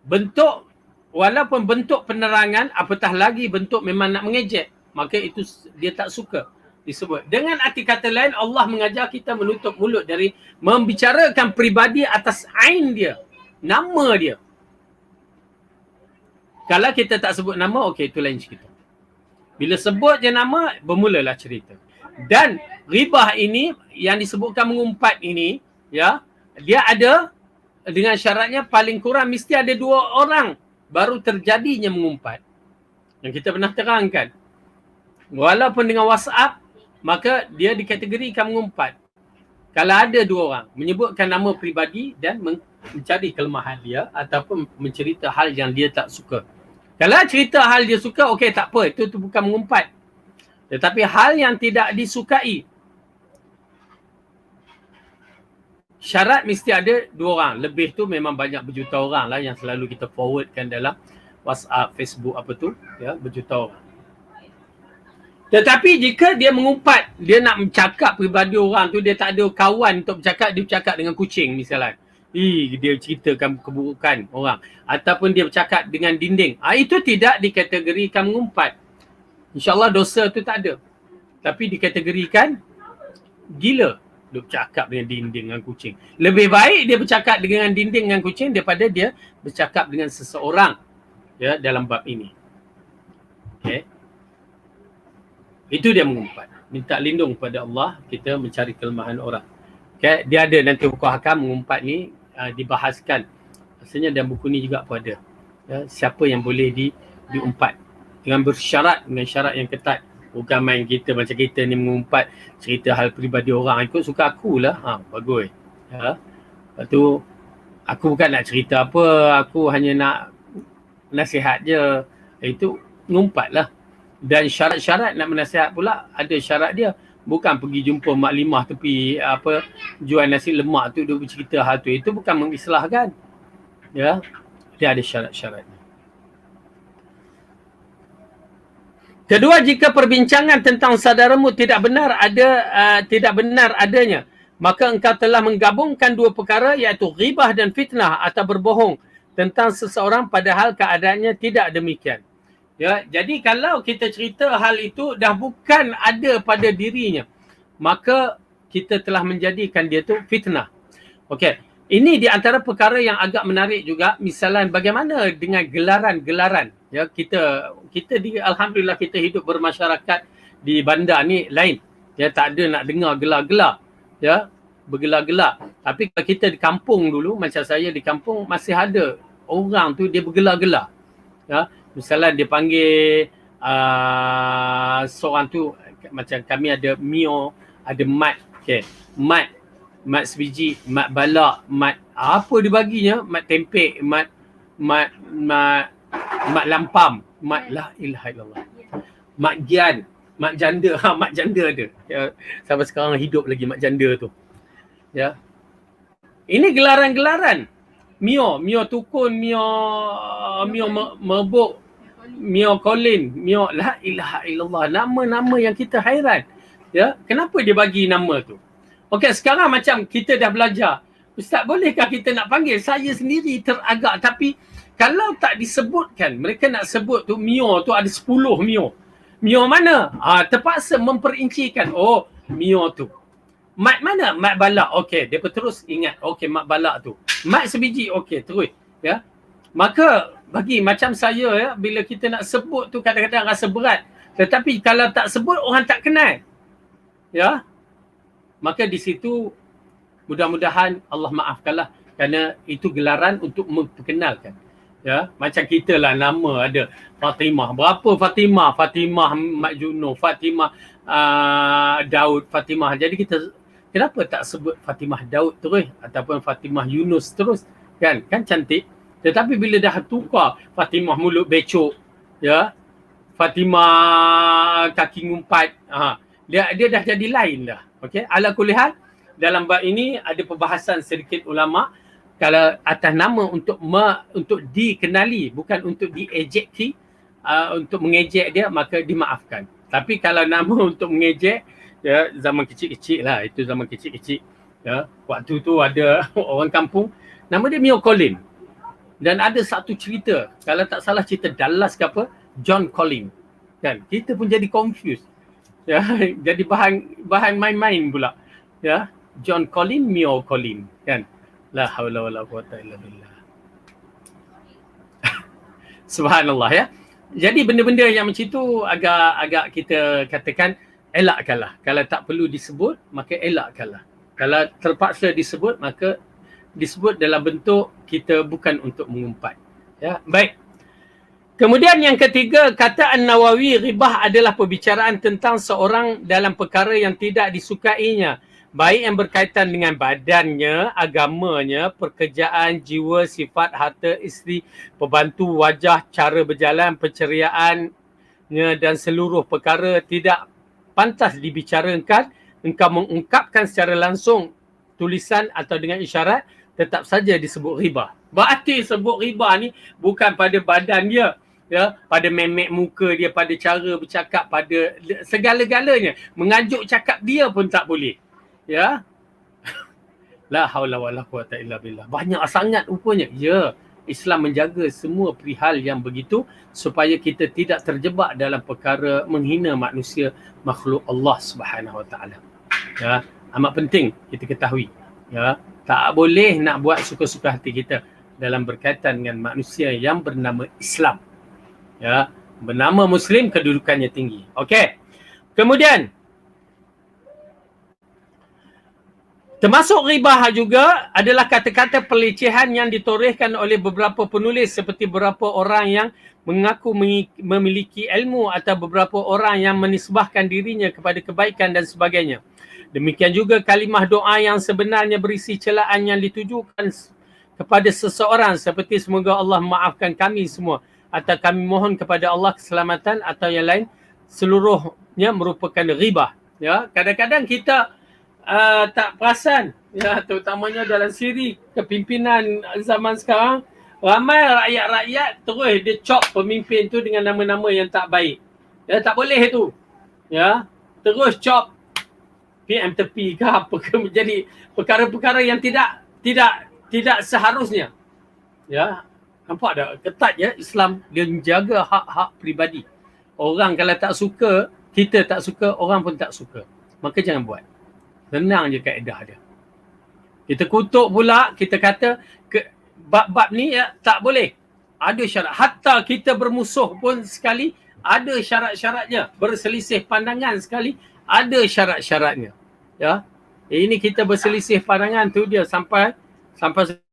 Bentuk, walaupun bentuk penerangan, apatah lagi bentuk memang nak mengejek, maka itu dia tak suka disebut. Dengan arti kata lain, Allah mengajar kita menutup mulut dari membicarakan peribadi atas ain dia, nama dia. Kalau kita tak sebut nama, okey, itu lain cerita. Bila sebut je nama, bermulalah cerita. Dan ghibah ini yang disebutkan mengumpat ini, ya, dia ada dengan syaratnya paling kurang mesti ada 2 orang baru terjadinya mengumpat. Yang kita pernah terangkan. Walaupun dengan WhatsApp, maka dia dikategorikan mengumpat. Kalau ada 2 orang menyebutkan nama peribadi dan mencari kelemahan dia ataupun mencerita hal yang dia tak suka. Kalau cerita hal dia suka, okey, tak apa, itu bukan mengumpat. Tetapi hal yang tidak disukai, syarat mesti ada 2 orang. Lebih tu memang banyak berjuta orang lah yang selalu kita forwardkan dalam WhatsApp, Facebook apa tu, ya, berjuta orang. Tetapi jika dia mengumpat, dia nak bercakap peribadi orang tu, dia tak ada kawan untuk bercakap, dia bercakap dengan kucing misalnya. Dia ceritakan keburukan orang. Ataupun dia bercakap dengan dinding. Itu tidak dikategorikan mengumpat. InsyaAllah dosa tu tak ada. Tapi dikategorikan gila. Dia bercakap dengan dinding dengan kucing. Lebih baik dia bercakap dengan dinding dengan kucing daripada dia bercakap dengan seseorang, ya, dalam bab ini. Okay. Itu dia mengumpat. Minta lindung kepada Allah, kita mencari kelemahan orang. Okay. Dia ada nanti hukum hakam mengumpat ni dibahaskan. Maksudnya dalam buku ni juga pun ada. Ya, siapa yang boleh diumpat. Dengan bersyarat, dengan syarat yang ketat. Bukan main kita macam kita ni mengumpat cerita hal peribadi orang. Ikut suka akulah. Bagus. Ya. Lepas tu, aku bukan nak cerita apa. Aku hanya nak nasihat je. Itu mengumpat lah. Dan syarat-syarat nak menasihat pula ada syarat dia. Bukan pergi jumpa mak limah tepi apa jual nasi lemak tu dia bercerita hal tu. Itu bukan mengislahkan. Ya. Dia ada syarat-syaratnya. Kedua, jika perbincangan tentang saudaramu tidak benar adanya, maka engkau telah menggabungkan 2 perkara iaitu ghibah dan fitnah atau berbohong tentang seseorang padahal keadaannya tidak demikian. Ya, jadi kalau kita cerita hal itu dah bukan ada pada dirinya, maka kita telah menjadikan dia tu fitnah. Okey, ini di antara perkara yang agak menarik juga. Misalnya bagaimana dengan gelaran-gelaran. Ya, kita alhamdulillah kita hidup bermasyarakat di bandar ni lain. Ya, tak ada nak dengar gelar-gelar. Ya, bergelar-gelar. Tapi kalau kita di kampung dulu, macam saya di kampung masih ada orang tu dia bergelar-gelar. Ya, misalnya dia panggil seorang tu macam kami ada Mio, ada Mat. Okey, Mat sebiji, mat balak, mat apa dia baginya, mat tempek, mat lampam, mat la ilaha illallah. Mat gian, mat janda, mat janda ada. Ya, sampai sekarang hidup lagi mat janda tu. Ya. Ini gelaran-gelaran. Mio tukun, Mio merbuk, Mio Colin, Mio la ilaha illallah. Nama-nama yang kita hairan. Ya, kenapa dia bagi nama tu? Okey, sekarang macam kita dah belajar. Ustaz, bolehkah kita nak panggil? Saya sendiri teragak. Tapi kalau tak disebutkan, mereka nak sebut tu Mio tu ada 10 Mio. Mio mana? Terpaksa memperincikan. Oh, Mio tu. Mat mana? Mat balak. Okey, dia terus ingat. Okey, mat balak tu. Mat sebiji. Okey, terus. Ya. Maka bagi macam saya, ya, bila kita nak sebut tu kadang-kadang rasa berat. Tetapi kalau tak sebut, orang tak kenal. Ya. Maka di situ mudah-mudahan Allah maafkanlah kerana itu gelaran untuk memperkenalkan. Ya, macam kita lah nama ada Fatimah. Berapa Fatimah? Fatimah Mak Juno, Fatimah Daud, Fatimah. Jadi kita kenapa tak sebut Fatimah Daud terus ataupun Fatimah Yunus terus? Kan cantik. Tetapi bila dah tukar Fatimah mulut becok, ya, Fatimah kaki ngumpat, dia dah jadi lain dah. Okey, ala kulli hal dalam bab ini ada perbahasan sedikit ulama. Kalau atas nama untuk dikenali, bukan untuk diejeki, untuk mengejek dia, maka dimaafkan. Tapi kalau nama untuk mengejek, ya, zaman kecil-kecil lah, itu zaman kecil-kecil. Ya, waktu tu ada orang kampung, nama dia Mio Collin. Dan ada satu cerita, kalau tak salah cerita Dallas ke apa, John Collin. Kan, kita pun jadi confused. Ya, jadi bahan main-main pula. Ya, John Collin, Mio Collin, kan. La haula wala quwata illa billah. Subhanallah, ya. Jadi benda-benda yang macam itu agak kita katakan elakkanlah. Kalau tak perlu disebut, maka elakkanlah. Kalau terpaksa disebut, maka disebut dalam bentuk kita bukan untuk mengumpat. Ya, baik. Kemudian yang ketiga, kata An-Nawawi, ghibah adalah perbicaraan tentang seorang dalam perkara yang tidak disukainya, baik yang berkaitan dengan badannya, agamanya, pekerjaan, jiwa, sifat, harta, isteri, pembantu, wajah, cara berjalan, penceriaannya dan seluruh perkara tidak pantas dibicarakan. Engkau mengungkapkan secara langsung, tulisan atau dengan isyarat, tetap saja disebut ghibah. Berarti sebut ghibah ni bukan pada badan dia, ya, pada memek muka dia, pada cara bercakap, pada segala-galanya. Mengajuk cakap dia pun tak boleh. Ya. La haula wala quwata illa billah. Banyak sangat rupanya. Ya, Islam menjaga semua perihal yang begitu supaya kita tidak terjebak dalam perkara menghina manusia, makhluk Allah Subhanahu Wa Taala. Ya, amat penting kita ketahui. Ya, tak boleh nak buat suka-suka hati kita dalam berkaitan dengan manusia yang bernama Islam. Ya, bernama Muslim, kedudukannya tinggi. Okey. Kemudian termasuk ghibah juga adalah kata-kata pelecehan yang ditorehkan oleh beberapa penulis seperti beberapa orang yang mengaku memiliki ilmu atau beberapa orang yang menisbahkan dirinya kepada kebaikan dan sebagainya. Demikian juga kalimah doa yang sebenarnya berisi celaan yang ditujukan kepada seseorang seperti semoga Allah maafkan kami semua atau kami mohon kepada Allah keselamatan atau yang lain, seluruhnya merupakan ghibah. Ya, kadang-kadang kita tak perasan, ya, terutamanya dalam siri kepimpinan zaman sekarang, ramai rakyat-rakyat terus dia cop pemimpin tu dengan nama-nama yang tak baik. Ya, tak boleh tu. Ya, terus cop PM tepi ke apa ke, menjadi perkara-perkara yang tidak seharusnya. Ya, nampak tak ketat ya Islam, dia menjaga hak-hak peribadi. Orang kalau tak suka, kita tak suka, orang pun tak suka. Maka jangan buat. Tenang je kaedah dia. Kita kutuk pula, kita kata bab-bab ni ya, tak boleh. Ada syarat. Hatta kita bermusuh pun sekali, ada syarat-syaratnya. Berselisih pandangan sekali, ada syarat-syaratnya. Ya. Ini kita berselisih pandangan tu dia sampai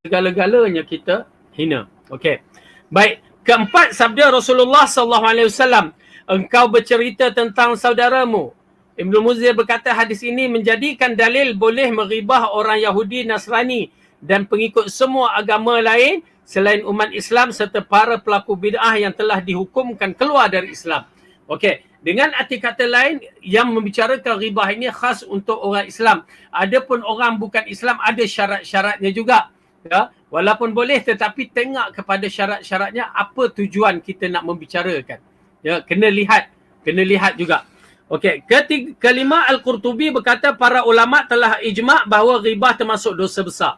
segala-galanya kita hina. Okey. Baik, keempat sabda Rasulullah SAW, engkau bercerita tentang saudaramu. Ibnu Muzir berkata hadis ini menjadikan dalil boleh meribah orang Yahudi, Nasrani dan pengikut semua agama lain selain umat Islam serta para pelaku bid'ah yang telah dihukumkan keluar dari Islam. Okey, dengan arti kata lain yang membicarakan ribah ini khas untuk orang Islam. Adapun orang bukan Islam ada syarat-syaratnya juga. Ya, walaupun boleh tetapi tengok kepada syarat-syaratnya apa tujuan kita nak membicarakan. Ya, kena lihat juga. Okey, kelima Al-Qurtubi berkata para ulama telah ijma' bahawa ghibah termasuk dosa besar.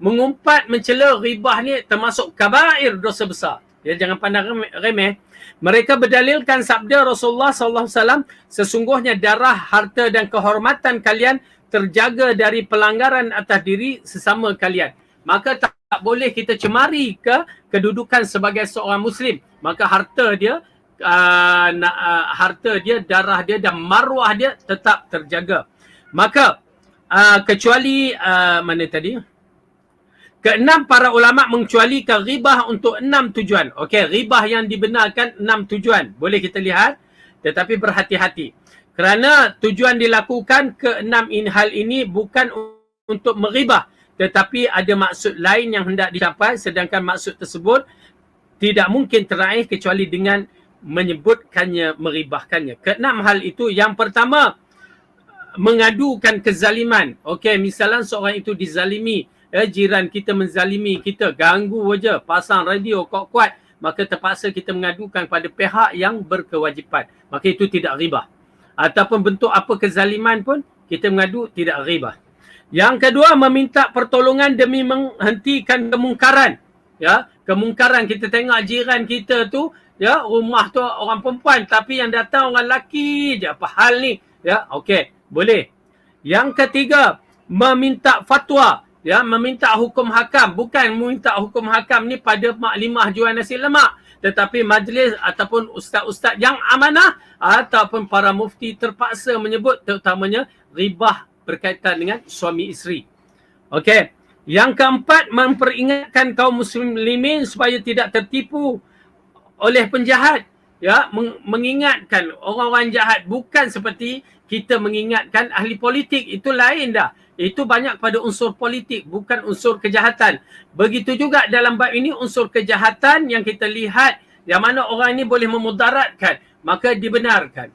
Mengumpat, mencela ghibah ni termasuk kabair, dosa besar. Ya, jangan pandang remeh. Mereka berdalilkan sabda Rasulullah SAW, sesungguhnya darah, harta dan kehormatan kalian terjaga dari pelanggaran atas diri sesama kalian. Maka tak boleh kita cemari ke kedudukan sebagai seorang Muslim. Maka harta dia, darah dia dan maruah dia tetap terjaga. Maka kecuali Keenam, para ulama mengecualikan ghibah untuk 6 tujuan. Okey, ghibah yang dibenarkan 6 tujuan. Boleh kita lihat, tetapi berhati-hati. Kerana tujuan dilakukan keenam hal ini bukan untuk meribah, tetapi ada maksud lain yang hendak dicapai, sedangkan maksud tersebut tidak mungkin teraih kecuali dengan menyebutkannya, meribahkannya. Keenam hal itu, yang pertama, mengadukan kezaliman. Okey, misalnya seorang itu dizalimi, jiran kita menzalimi kita, ganggu aja, pasang radio kuat-kuat, maka terpaksa kita mengadukan pada pihak yang berkewajipan. Maka itu tidak ribah. Ataupun bentuk apa kezaliman pun, kita mengadu, tidak ribah. Yang kedua, meminta pertolongan demi menghentikan kemungkaran. Ya, kemungkaran, kita tengok jiran kita tu, ya, rumah tu orang perempuan, tapi yang datang orang lelaki je, apa hal ni? Ya, okey, boleh. Yang ketiga, meminta fatwa. Ya, meminta hukum hakam. Bukan meminta hukum hakam ni pada maklimah jual nasi lemak, tetapi majlis ataupun ustaz-ustaz yang amanah ataupun para mufti terpaksa menyebut, terutamanya ribah berkaitan dengan suami isteri. Okey. Yang keempat, memperingatkan kaum muslimin supaya tidak tertipu oleh penjahat. Ya, mengingatkan orang-orang jahat, bukan seperti kita mengingatkan ahli politik, itu lain dah. Itu banyak pada unsur politik, bukan unsur kejahatan. Begitu juga dalam bab ini, unsur kejahatan yang kita lihat, yang mana orang ini boleh memudaratkan, maka dibenarkan.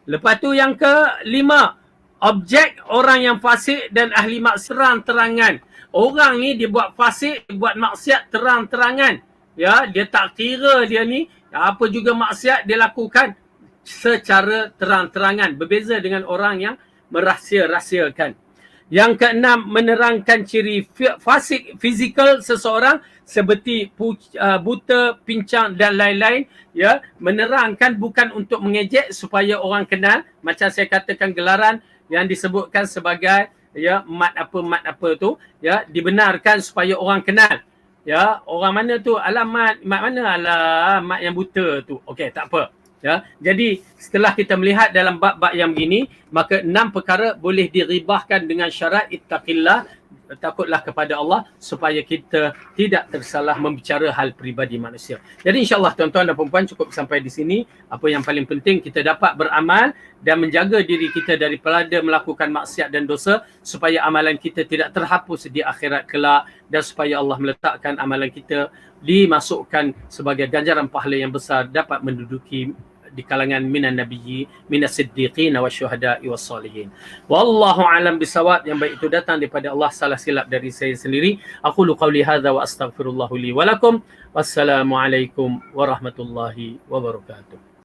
Lepas tu yang kelima, objek orang yang fasik dan ahli maksiat terang-terangan. Orang ni dia buat fasik, dia buat maksiat terang-terangan. Ya, dia tak kira dia ni, apa juga maksiat dia lakukan secara terang-terangan. Berbeza dengan orang yang merahsia-rahsiakan. Yang keenam, menerangkan ciri fasik fizikal seseorang seperti buta, pincang dan lain-lain. Ya, menerangkan bukan untuk mengejek supaya orang kenal. Macam saya katakan gelaran yang disebutkan sebagai ya mat apa tu, ya, dibenarkan supaya orang kenal. Ya, orang mana tu? Alamat mat mana? Alamat yang buta tu. Okey, tak apa. Ya, jadi setelah kita melihat dalam bab-bab yang begini, maka 6 perkara boleh diribahkan dengan syarat ittaqillah, takutlah kepada Allah, supaya kita tidak tersalah membicara hal peribadi manusia. Jadi insya-Allah tuan-tuan dan puan-puan, cukup sampai di sini. Apa yang paling penting, kita dapat beramal dan menjaga diri kita daripada melakukan maksiat dan dosa, supaya amalan kita tidak terhapus di akhirat kelak, dan supaya Allah meletakkan amalan kita dimasukkan sebagai ganjaran pahala yang besar, dapat menduduki di kalangan minan nabiyyi, minas siddiqin wa syuhada'i was salihin. Wallahu alam bisawab. Yang baik itu datang daripada Allah, salah silap dari saya sendiri. Aqulu qawli hadza wa astaghfirullahu li wa lakum. Wassalamualaikum warahmatullahi wabarakatuh.